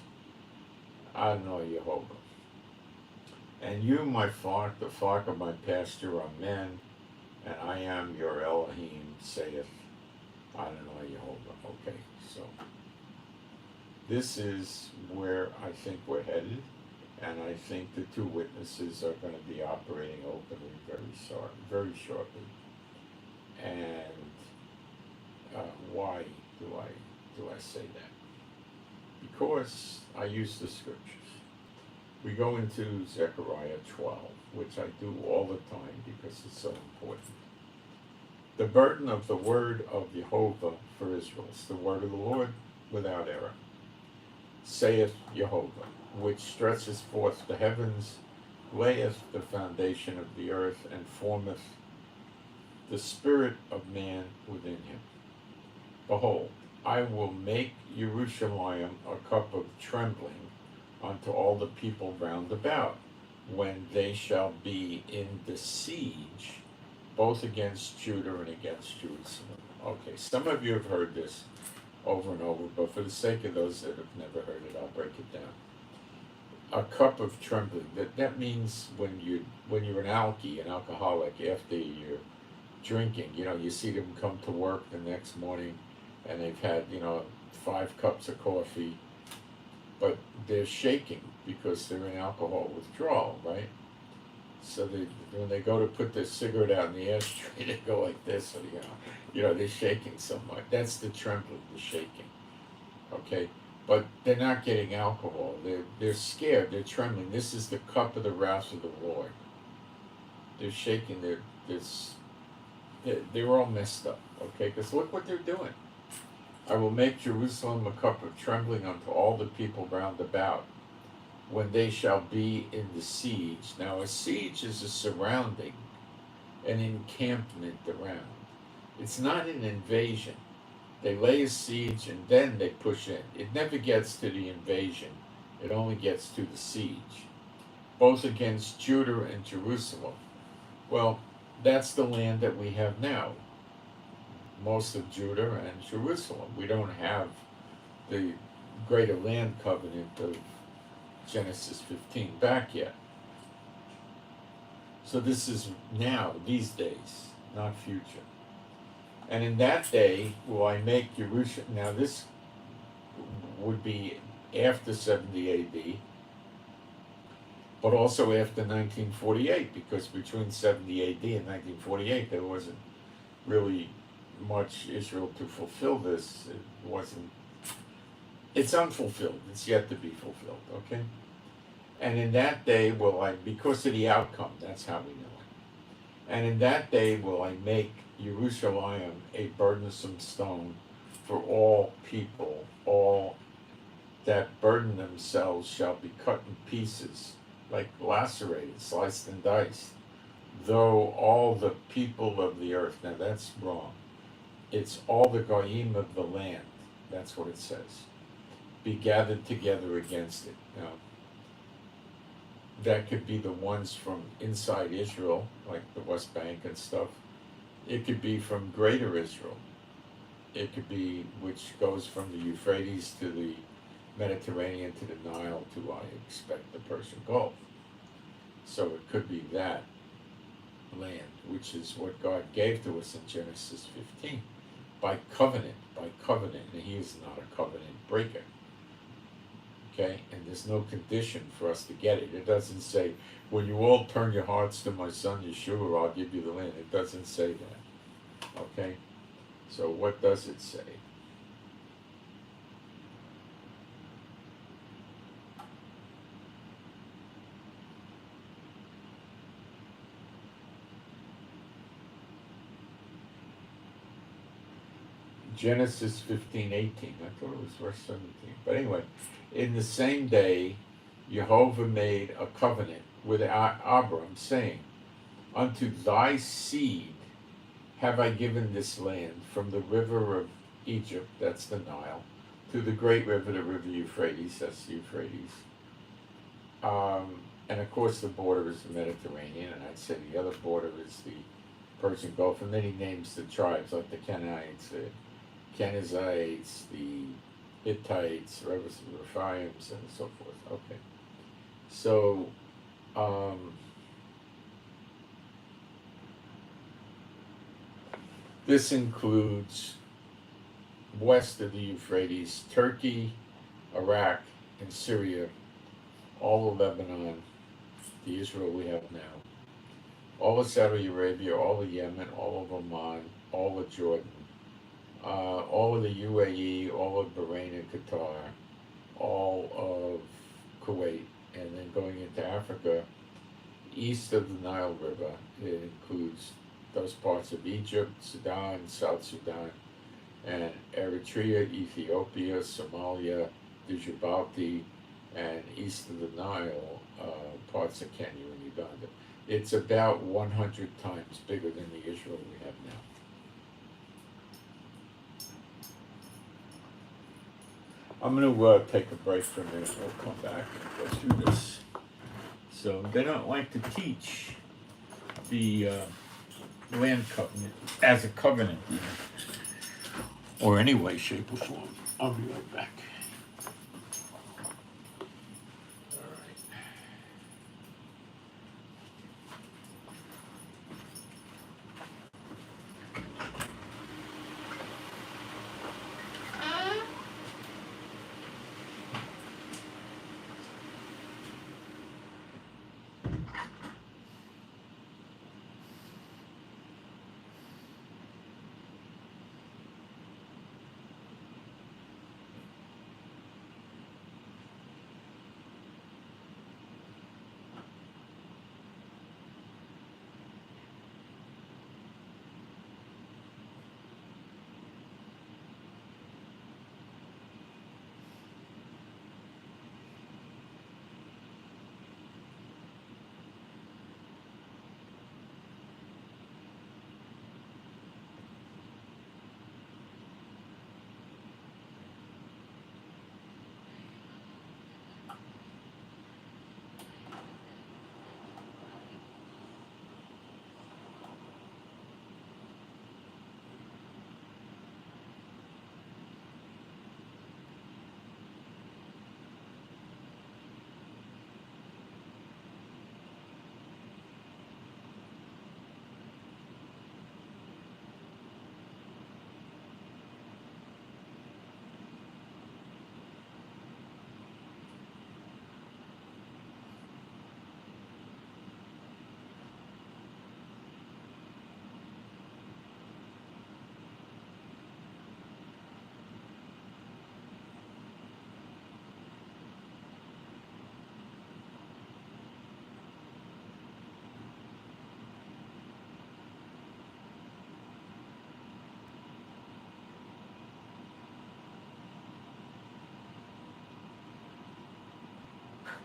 Adonai Jehovah. And you, my flock, the flock of my pasture, are men, and I am your Elohim, saith Adonai Jehovah. Okay, so this is where I think we're headed, and I think the 2 witnesses are going to be operating openly very shortly. And why do I say that? Because I use the scriptures. We go into Zechariah 12, which I do all the time because it's so important. The burden of the word of Jehovah for Israel is the word of the Lord without error. Saith Jehovah, which stretches forth the heavens, layeth the foundation of the earth, and formeth the spirit of man within him. Behold, I will make Jerusalem a cup of trembling unto all the people round about, when they shall be in the siege, both against Judah and against Jerusalem. Okay, some of you have heard this over and over, but for the sake of those that have never heard it, I'll break it down. A cup of trembling. That means when you're an alcoholic, after you're drinking, you see them come to work the next morning, and they've had 5 cups of coffee, but they're shaking because they're in alcohol withdrawal, right? So when they go to put their cigarette out in the ashtray, they go like this, or they're shaking so much. That's the trembling, the shaking. Okay, but they're not getting alcohol. They're scared. They're trembling. This is the cup of the wrath of the Lord. They're shaking. They're all messed up. Okay, because look what they're doing. I will make Jerusalem a cup of trembling unto all the people round about, when they shall be in the siege. Now, a siege is a surrounding, an encampment around. It's not an invasion. They lay a siege and then they push in. It never gets to the invasion. It only gets to the siege, both against Judah and Jerusalem. Well, that's the land that we have now. Most of Judah and Jerusalem. We don't have the greater land covenant of Genesis 15 back yet. So this is now, these days. not future. And in that day will I make Jerusalem. Now this would be after 70 A.D., but also after 1948, because between 70 A.D. and 1948 there wasn't really much Israel to fulfill this. It wasn't. It's unfulfilled. It's yet to be fulfilled. Okay. And in that day will I, because of the outcome, that's how we know it. And in that day will I make Jerusalem a burdensome stone for all people. All that burden themselves shall be cut in pieces, like lacerated, sliced and diced. Though all the people of the earth, now that's wrong. It's all the goyim of the land. That's what it says. Be gathered together against it. Now, that could be the ones from inside Israel, like the West Bank and stuff. It could be from greater Israel. It could be, which goes from the Euphrates to the Mediterranean to the Nile to, I expect, the Persian Gulf. So it could be that land, which is what God gave to us in Genesis 15. By covenant, and he is not a covenant breaker. Okay, and there's no condition for us to get it. It doesn't say, when you all turn your hearts to my son Yeshua, I'll give you the land. It doesn't say that. Okay, so what does it say? Genesis 15:18. I thought it was verse 17. But anyway, in the same day, Jehovah made a covenant with Abram, saying, unto thy seed have I given this land, from the river of Egypt, that's the Nile, to the great river, the river Euphrates, that's the Euphrates. And of course the border is the Mediterranean, and I'd say the other border is the Persian Gulf, and then he names the tribes, like the Canaanites, the Kenizzites, the Hittites, Rephaims, and so forth. Okay. So, this includes west of the Euphrates, Turkey, Iraq, and Syria, all of Lebanon, the Israel we have now, all of Saudi Arabia, all of Yemen, all of Oman, all of Jordan, all of the UAE, all of Bahrain and Qatar, all of Kuwait, and then going into Africa, east of the Nile River. It includes those parts of Egypt, Sudan, South Sudan, and Eritrea, Ethiopia, Somalia, Djibouti, and east of the Nile, parts of Kenya and Uganda. It's about 100 times bigger than the Israel we have now. I'm going to take a break for a minute. We'll come back and go through this. So they don't like to teach the land covenant as a covenant, even, or any way, shape, or form. I'll be right back.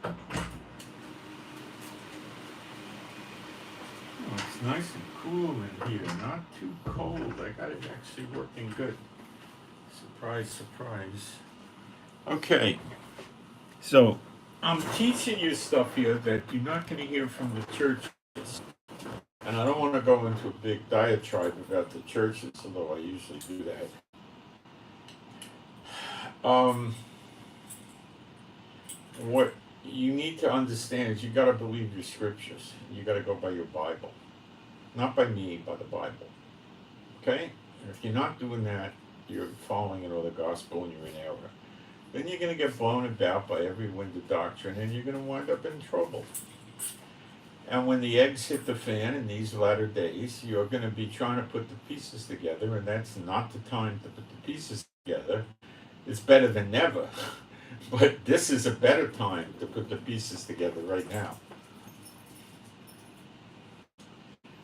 Oh, it's nice and cool in here, not too cold. I got it actually working good. Surprise, surprise. Okay, so I'm teaching you stuff here that you're not going to hear from the churches. And I don't want to go into a big diatribe about the churches, although I usually do that. What you need to understand is you got to believe your scriptures. You got to go by your Bible, not by me, by the Bible. Okay? And if you're not doing that, you're following another gospel and you're in error. Then you're going to get blown about by every wind of doctrine, and you're going to wind up in trouble. And when the eggs hit the fan in these latter days, you're going to be trying to put the pieces together, and that's not the time to put the pieces together. It's better than never, but this is a better time to put the pieces together right now.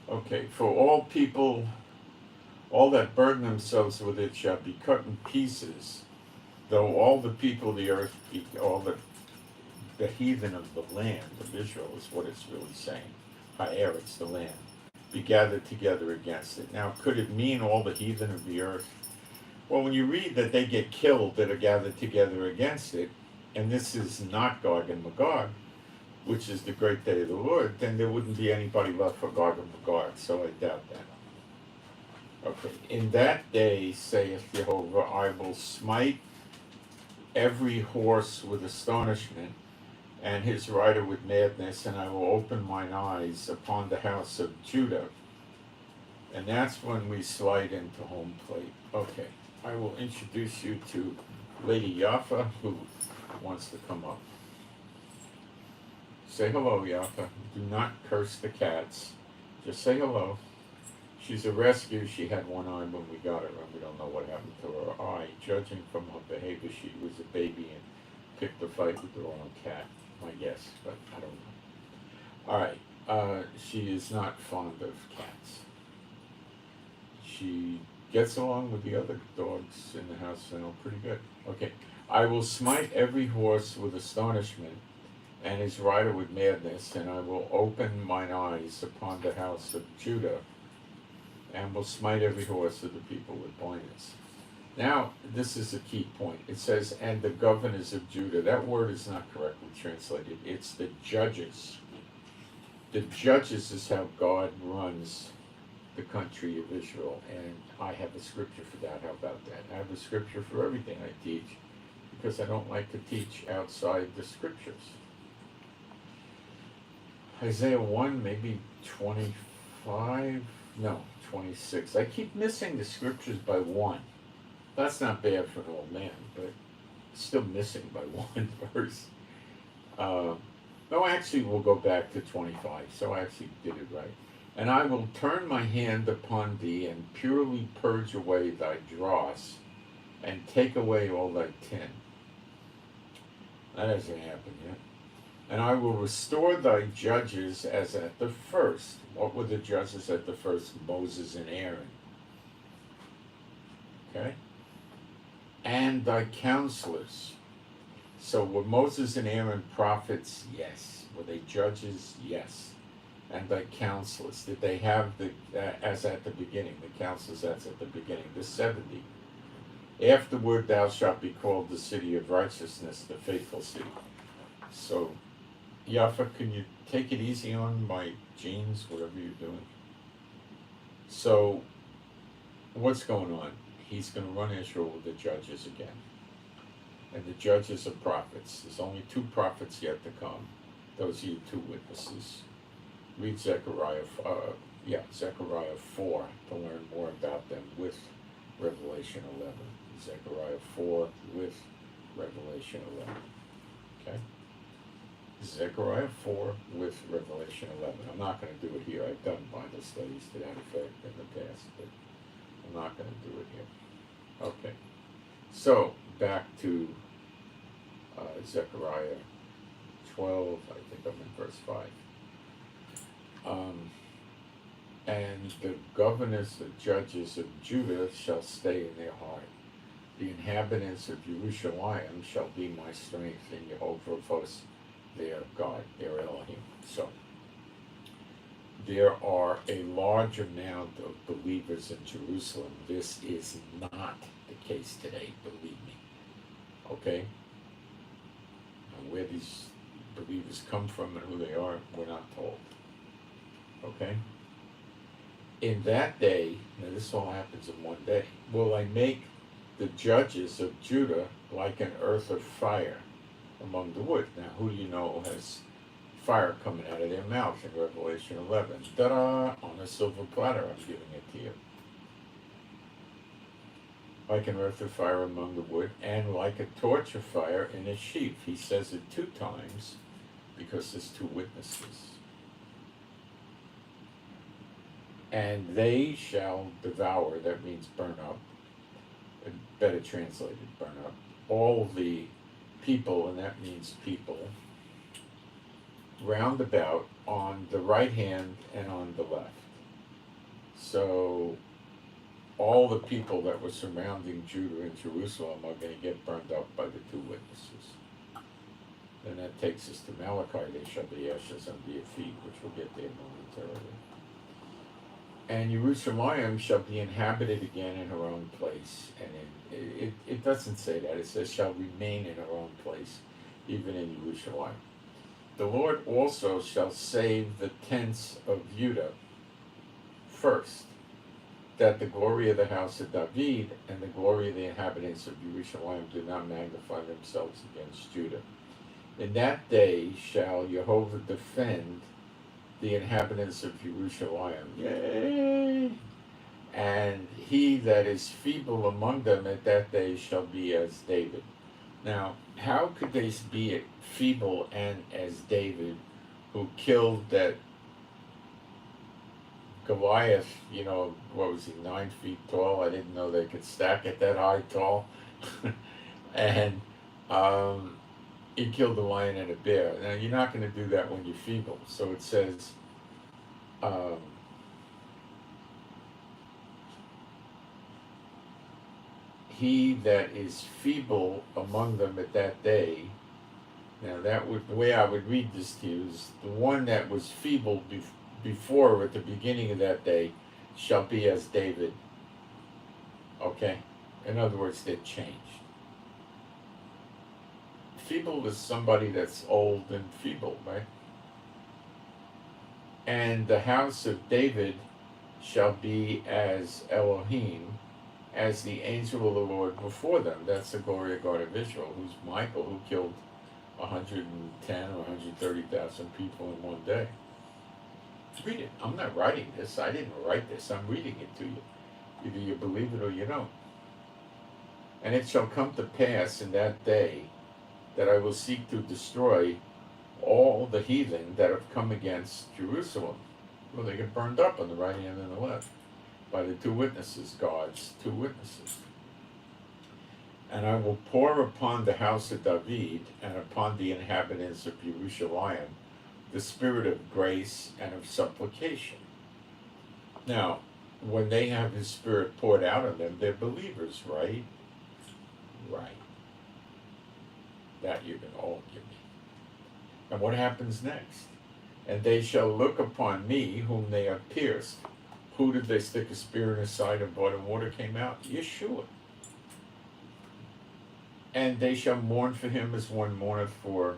Okay, for all people, all that burden themselves with it shall be cut in pieces, though all the people of the earth, all the heathen of the land of Israel is what it's really saying. Ha'eretz, the land, be gathered together against it. Now, could it mean all the heathen of the earth? Well, when you read that they get killed that are gathered together against it, and this is not Gog and Magog, which is the great day of the Lord, then there wouldn't be anybody left for Gog and Magog, so I doubt that. Okay, in that day, saith Jehovah, I will smite every horse with astonishment, and his rider with madness, and I will open mine eyes upon the house of Judah. And that's when we slide into home plate. Okay, I will introduce you to Lady Yaffa, who wants to come up. Say hello, Yaffa. Do not curse the cats. Just say hello. She's a rescue. She had one eye when we got her, and we don't know what happened to her eye. Judging from her behavior, she was a baby and picked a fight with the wrong cat. My guess, but I don't know. All right, she is not fond of cats. She gets along with the other dogs in the house now pretty good. Okay, I will smite every horse with astonishment, and his rider with madness, and I will open mine eyes upon the house of Judah, and will smite every horse of the people with blindness. Now, this is a key point. It says, and the governors of Judah. That word is not correctly translated. It's the judges. The judges is how God runs the country of Israel. And I have a scripture for that. How about that? I have a scripture for everything I teach, because I don't like to teach outside the scriptures. Isaiah 1, maybe 25? No, 26. I keep missing the scriptures by one. That's not bad for an old man, but still missing by one verse. No, actually, we'll go back to 25, so I actually did it right. And I will turn my hand upon thee, and purely purge away thy dross, and take away all thy tin. That hasn't happened yet. And I will restore thy judges as at the first. What were the judges at the first? Moses and Aaron. Okay? And thy counselors. So were Moses and Aaron prophets? Yes. Were they judges? Yes. And thy counselors. Did they have the, as at the beginning, the counselors as at the beginning, the 70? Afterward thou shalt be called the city of righteousness, the faithful city. So, Yaffa, can you take it easy on my jeans, whatever you're doing? So, what's going on? He's going to run Israel with the judges again. And the judges are prophets. There's only 2 prophets yet to come. Those are your 2 witnesses. Read Zechariah 4 to learn more about them with Revelation 11. Zechariah 4 with Revelation 11. Okay? Zechariah 4 with Revelation 11. I'm not going to do it here. I've done Bible studies to that effect in the past, but I'm not going to do it here. Okay. So, back to Zechariah 12, I think I'm in verse 5. And the governors, the judges of Judah shall stay in their heart. The inhabitants of Jerusalem shall be my strength, and Jehovah of hosts their God, their Elohim. So there are a large amount of believers in Jerusalem. This is not the case today, believe me. Okay? And where these believers come from and who they are, we're not told. Okay? In that day, now this all happens in one day, will I make the judges of Judah like an earth of fire among the wood. Now, who do you know has fire coming out of their mouth in Revelation 11? Ta-da! On a silver platter, I'm giving it to you. Like an earth of fire among the wood, and like a torch of fire in a sheaf. He says it 2 times because there's 2 witnesses. And they shall devour, that means burn up, better translated, burn up, all the people, and that means people, round about on the right hand and on the left. So all the people that were surrounding Judah and Jerusalem are going to get burned up by the 2 witnesses. And that takes us to Malachi, they shall be ashes under your feet, which we'll get there momentarily. And Jerusalem shall be inhabited again in her own place. And it doesn't say that. It says shall remain in her own place, even in Jerusalem. The Lord also shall save the tents of Judah first, that the glory of the house of David and the glory of the inhabitants of Jerusalem do not magnify themselves against Judah. In that day shall Jehovah defend the inhabitants of Jerusalem. Yay! And he that is feeble among them at that day shall be as David. Now, how could they be feeble and as David, who killed that Goliath, what was he, 9 feet tall? I didn't know they could stack it that high tall. And he killed a lion and a bear. Now, you're not going to do that when you're feeble. So it says, he that is feeble among them at that day. Now, the way I would read this to you is the one that was feeble before, at the beginning of that day, shall be as David. Okay? In other words, they're changed. Feeble is somebody that's old and feeble, right? And the house of David shall be as Elohim, as the angel of the Lord before them. That's the glory of God of Israel, who's Michael, who killed 110 or 130,000 people in one day. Read it. I'm not writing this. I didn't write this. I'm reading it to you. Either you believe it or you don't. And it shall come to pass in that day that I will seek to destroy all the heathen that have come against Jerusalem. Well, they get burned up on the right hand and the left by the 2 witnesses, God's 2 witnesses. And I will pour upon the house of David and upon the inhabitants of Jerusalem the spirit of grace and of supplication. Now, when they have his spirit poured out on them, they're believers, right? Right. That you can all give me. And what happens next? And they shall look upon me whom they have pierced. Who did they stick a spear in his side and blood and water came out? Yeshua. And they shall mourn for him as one mourneth for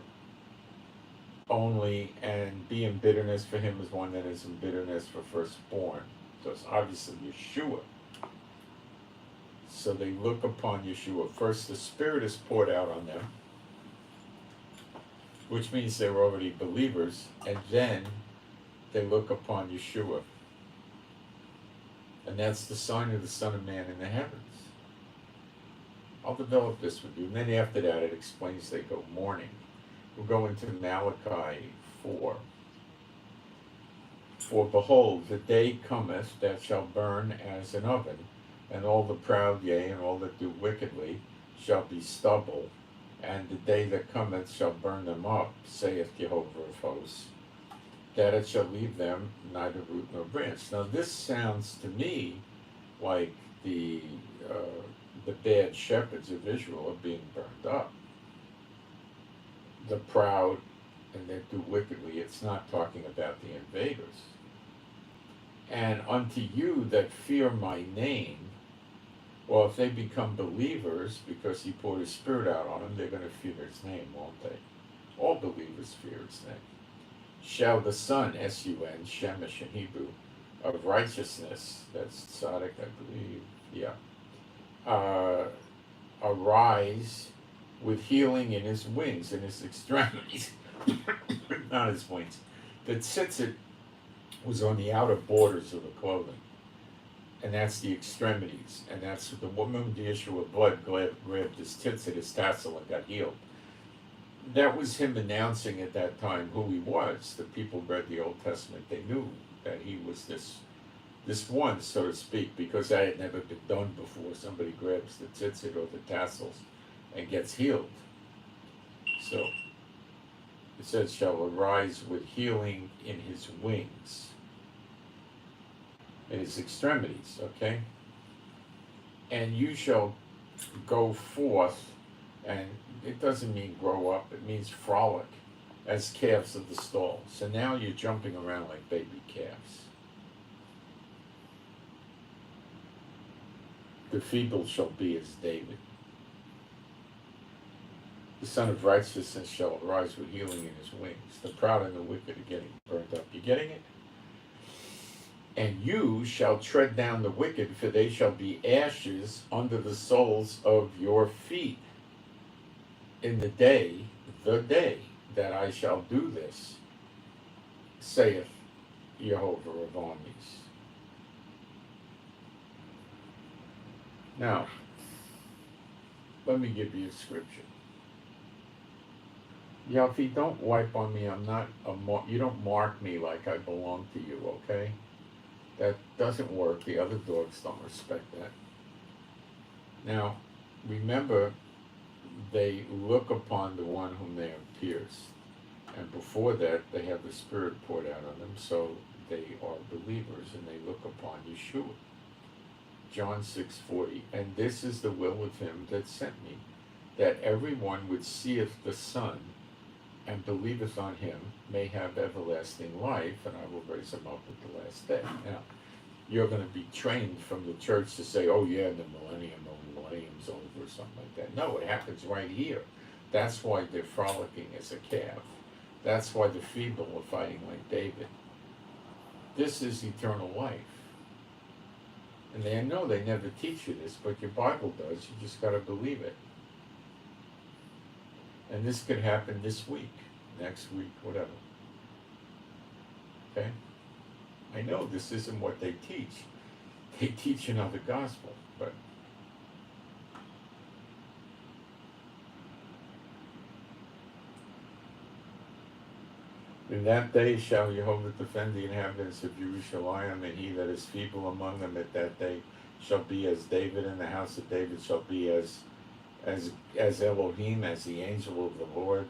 only, and be in bitterness for him as one that is in bitterness for firstborn. So it's obviously Yeshua. So they look upon Yeshua. First, the Spirit is poured out on them, which means they were already believers, and then they look upon Yeshua. And that's the sign of the Son of Man in the heavens. I'll develop this with you. And then after that, it explains they go mourning. We'll go into Malachi 4. For behold, the day cometh that shall burn as an oven, and all the proud, yea, and all that do wickedly, shall be stubble. And the day that cometh shall burn them up, saith Jehovah of hosts, that it shall leave them neither root nor branch. Now this sounds to me like the bad shepherds of Israel are being burned up. The proud and that do wickedly. It's not talking about the invaders. And unto you that fear my name, well, if they become believers because he poured his spirit out on them, they're going to fear his name, won't they? All believers fear his name. Shall the Son, S-U-N, Shemesh in Hebrew, of righteousness, that's tzaddik, I believe, arise with healing in his wings, in his extremities, not his wings. The tzitzit was on the outer borders of the clothing, and that's the extremities, and that's the woman with the issue of blood grabbed his tzitzit, his tassel, and got healed. That was him announcing at that time who he was. The people read the Old Testament, they knew that he was this one, so to speak, because that had never been done before. Somebody grabs the tzitzit or the tassels and gets healed. So it says, shall arise with healing in his wings, in his extremities, okay? And you shall go forth, and it doesn't mean grow up, it means frolic, as calves of the stall. So now you're jumping around like baby calves. The feeble shall be as David. The Son of Righteousness shall arise with healing in his wings. The proud and the wicked are getting burned up. You getting it? And you shall tread down the wicked, for they shall be ashes under the soles of your feet. In the day that I shall do this, saith Jehovah of armies. Now, let me give you a scripture. Yafi, don't wipe on me. I'm not you don't mark me like I belong to you, okay? That doesn't work. The other dogs don't respect that. Now, remember, they look upon the one whom they have pierced. And before that, they have the Spirit poured out on them, so they are believers, and they look upon Yeshua. John 6:40, and this is the will of him that sent me, that everyone which seeth the Son and believeth on him may have everlasting life, and I will raise him up at the last day. Now, you're going to be trained from the church to say, oh yeah, the millennium's over, or something like that. No, it happens right here. That's why they're frolicking as a calf. That's why the feeble are fighting like David. This is eternal life. And they know they never teach you this, but your Bible does. You just got to believe it. And this could happen this week, next week, whatever. Okay? I know this isn't what they teach. They teach another gospel, but in that day shall Jehovah defend the inhabitants of Jerusalem, and he that is feeble among them at that day shall be as David, and the house of David shall be as Elohim, as the angel of the Lord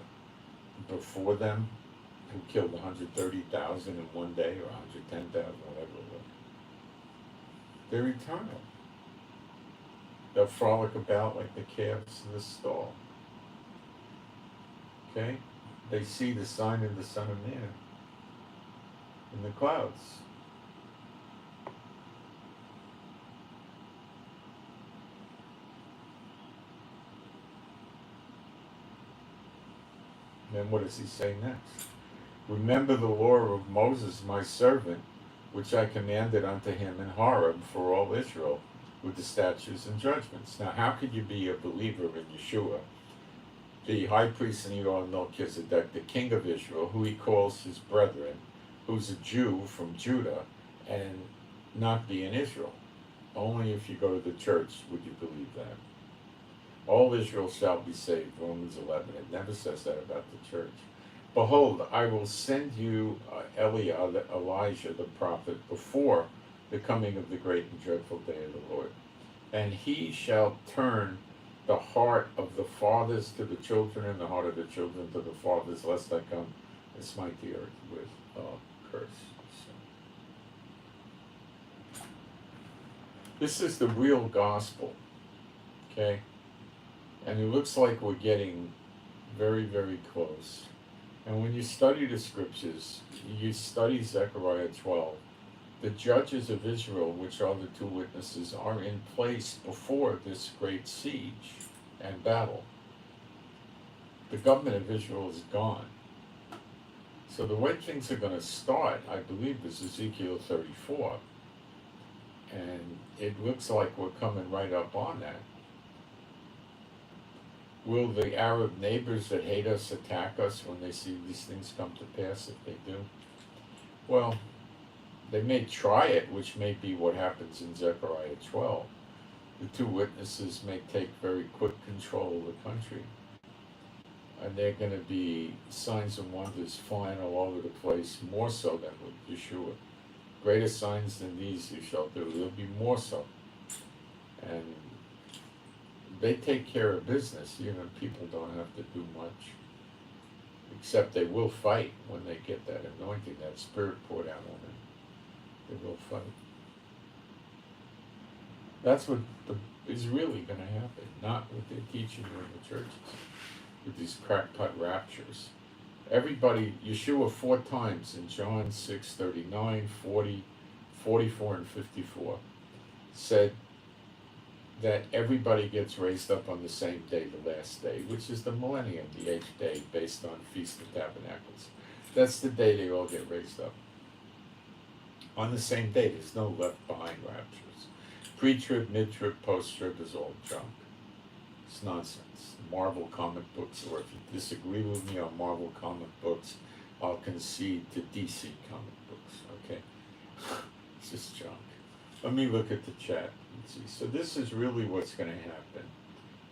before them, who killed 130,000 in one day, or 110,000, whatever it was. They're eternal. They'll frolic about like the calves in the stall. Okay? They see the sign of the Son of Man in the clouds. Then what does he say next? Remember the law of Moses, my servant, which I commanded unto him in Horeb for all Israel, with the statutes and judgments. Now, how could you be a believer in Yeshua, the high priest in the order of Melchizedek, the king of Israel, who he calls his brethren, who's a Jew from Judah, and not be in Israel? Only if you go to the church would you believe that. All Israel shall be saved, Romans 11. It never says that about the church. Behold, I will send you Elijah the prophet before the coming of the great and dreadful day of the Lord. And he shall turn the heart of the fathers to the children, and the heart of the children to the fathers, lest I come and smite the earth with curse. So, this is the real gospel, okay? And it looks like we're getting very, very close. And when you study the scriptures, you study Zechariah 12, the judges of Israel, which are the two witnesses, are in place before this great siege and battle. The government of Israel is gone. So the way things are going to start, I believe, is Ezekiel 34. And it looks like we're coming right up on that. Will the Arab neighbors that hate us attack us when they see these things come to pass? If they do, well, they may try it, which may be what happens in Zechariah 12. The two witnesses may take very quick control of the country. And they're going to be signs and wonders flying all over the place, more so than with Yeshua. Greater signs than these you shall do. There'll be more so. And they take care of business. People don't have to do much. Except they will fight when they get that anointing, that spirit poured out on them. They will fight. That's what is really going to happen, not what they're teaching in the churches, with these crackpot raptures. Everybody, Yeshua 4 times in John 6, 39, 40, 44, and 54, said that everybody gets raised up on the same day, the last day, which is the millennium, the 8th day, based on Feast of Tabernacles. That's the day they all get raised up. On the same day, there's no left behind raptures. Pre-trib, mid-trib, post-trib is all junk. It's nonsense. Marvel comic books, or if you disagree with me on Marvel comic books, I'll concede to DC comic books, okay? It's just junk. Let me look at the chat and see. So this is really what's going to happen.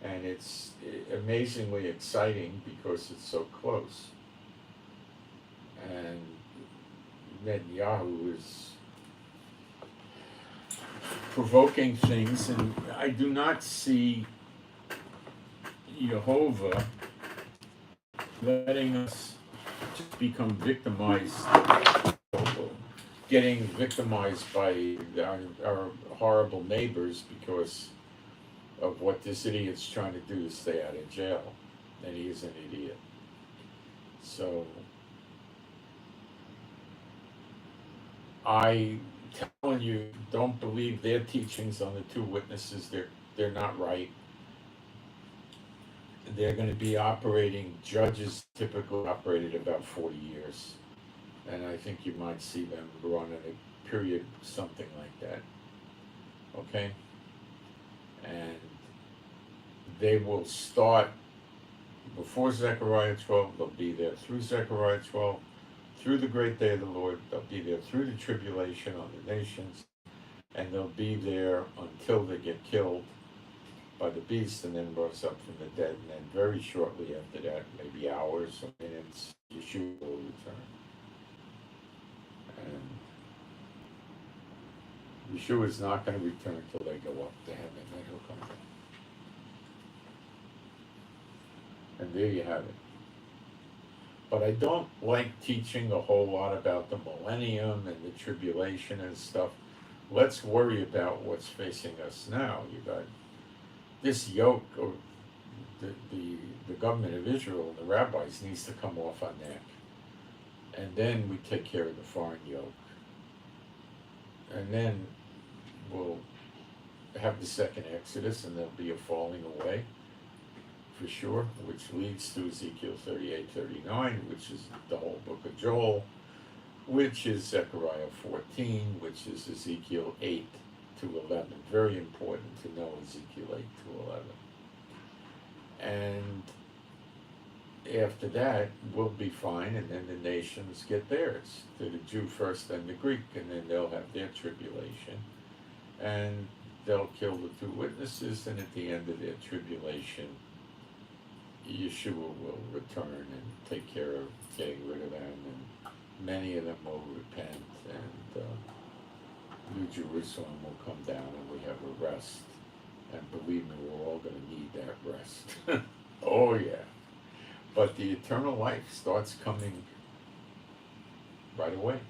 And it's amazingly exciting because it's so close. And Netanyahu is provoking things, and I do not see Jehovah letting us just become victimized, getting victimized by our horrible neighbors because of what this idiot's trying to do to stay out of jail. And he is an idiot. So I telling you, don't believe their teachings on the two witnesses. They're not right. They're going to be operating, judges typically operated about 40 years. And I think you might see them run in a period something like that. Okay? And they will start before Zechariah 12, they'll be there through Zechariah 12, through the great day of the Lord, they'll be there through the tribulation on the nations, and they'll be there until they get killed by the beast and then rose up from the dead, and then very shortly after that, maybe hours or minutes, Yeshua will return. And Yeshua is not going to return till they go up to heaven, then he'll come back. And there you have it. But I don't like teaching a whole lot about the millennium and the tribulation and stuff. Let's worry about what's facing us now. You got this yoke of the government of Israel and the rabbis needs to come off our neck. And then we take care of the foreign yoke. And then we'll have the second Exodus, and there'll be a falling away, for sure, which leads to Ezekiel 38, 39, which is the whole book of Joel, which is Zechariah 14, which is Ezekiel 8 to 11. Very important to know Ezekiel 8 to 11. And after that, we'll be fine, and then the nations get theirs. To the Jew first, then the Greek, and then they'll have their tribulation. And they'll kill the two witnesses, and at the end of their tribulation, Yeshua will return and take care of getting rid of them, and many of them will repent, and New Jerusalem will come down, and we have a rest. And believe me, we're all going to need that rest. Oh yeah. But the eternal life starts coming right away.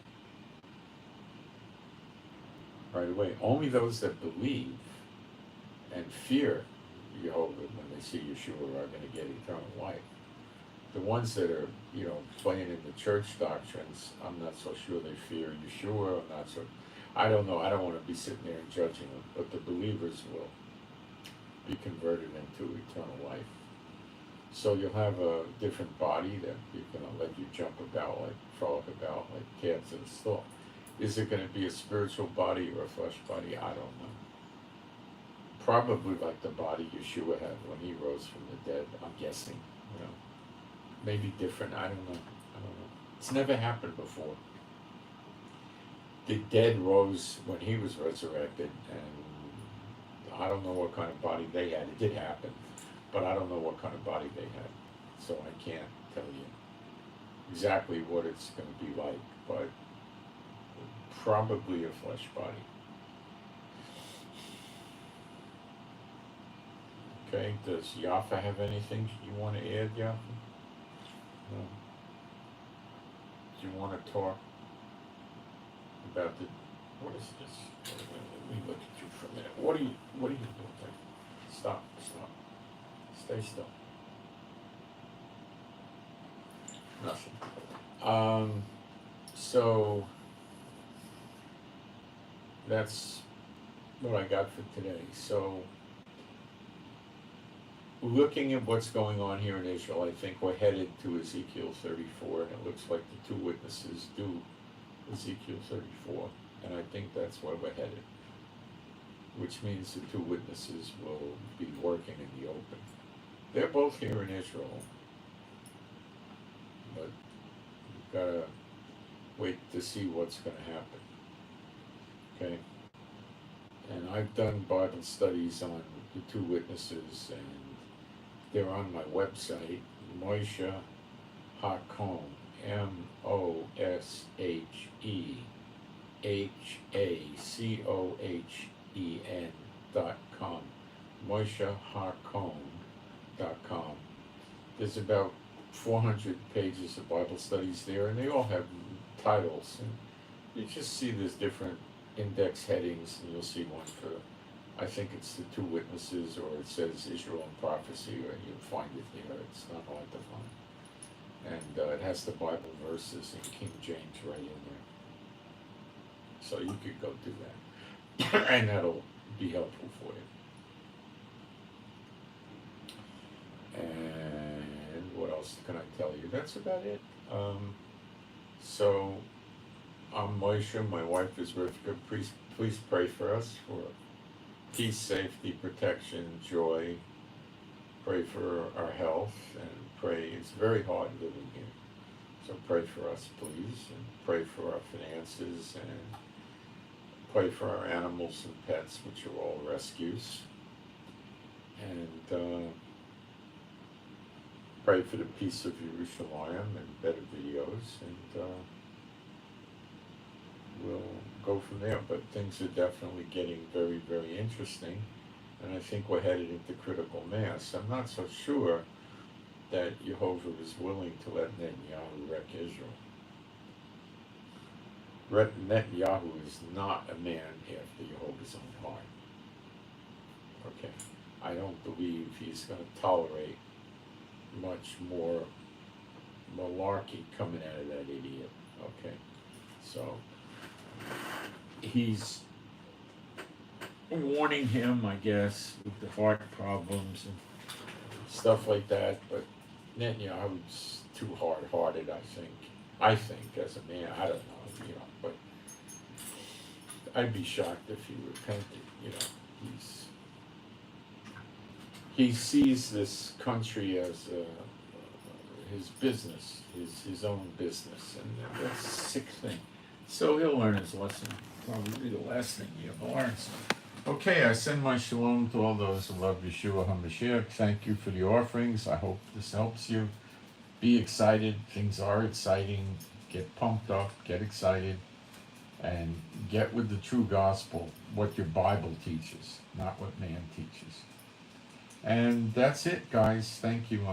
Right away. Only those that believe and fear Jehovah when they see Yeshua are going to get eternal life. The ones that are, playing in the church doctrines, I'm not so sure they fear Yeshua. I'm not so. I don't know. I don't want to be sitting there and judging them, but the believers will be converted into eternal life. So you'll have a different body that you're going to let you jump about, like frolic about, like calves in a stall. Is it going to be a spiritual body or a flesh body? I don't know. Probably like the body Yeshua had when he rose from the dead. I'm guessing. Maybe different. I don't know. It's never happened before. The dead rose when he was resurrected, and I don't know what kind of body they had. It did happen, but I don't know what kind of body they had, so I can't tell you exactly what it's going to be like, but probably a flesh body. Okay, does Yafa have anything you want to add, Yafa? No. Do you want to talk about what is this? Let me look at you for a minute. What are you doing there? Stop. Stay still. Nothing. So that's what I got for today. So looking at what's going on here in Israel, I think we're headed to Ezekiel 34, and it looks like the two witnesses do Ezekiel 34, and I think that's where we're headed, which means the two witnesses will be working in the open. They're both here in Israel, but we've got to wait to see what's going to happen. Okay? And I've done Bible studies on the two witnesses, and they're on my website, Moshe Hakom, MosheHakohen.com, MosheHakom.com. There's about 400 pages of Bible studies there, and they all have titles. And you just see there's different index headings, and you'll see one for, I think it's the two witnesses, or it says Israel and prophecy, or you'll find it here. It's not hard to find. And it has the Bible verses in King James right in there. So you could go do that. And that'll be helpful for you. And what else can I tell you? That's about it. So I'm Moshe. My wife is Rivka. Please pray for us for peace, safety, protection, joy. Pray for our health, and pray. It's very hard living here, so pray for us, please, and pray for our finances, and pray for our animals and pets, which are all rescues, and pray for the peace of Jerusalem and better videos, and we'll go from there. But things are definitely getting very, very interesting. And I think we're headed into critical mass. I'm not so sure that Jehovah is willing to let Netanyahu wreck Israel. Netanyahu is not a man after Jehovah's own heart. Okay, I don't believe he's going to tolerate much more malarkey coming out of that idiot. Okay, so he's warning him, I guess, with the heart problems and stuff like that, but Netanyahu's too hard-hearted, I think, as a man. I don't know, but I'd be shocked if he repented. He sees this country as his business, his own business, and that's a sick thing. So he'll learn his lesson. Probably the last thing he ever learns. Okay, I send my shalom to all those who love Yeshua HaMashiach. Thank you for the offerings. I hope this helps you. Be excited. Things are exciting. Get pumped up. Get excited. And get with the true gospel, what your Bible teaches, not what man teaches. And that's it, guys. Thank you.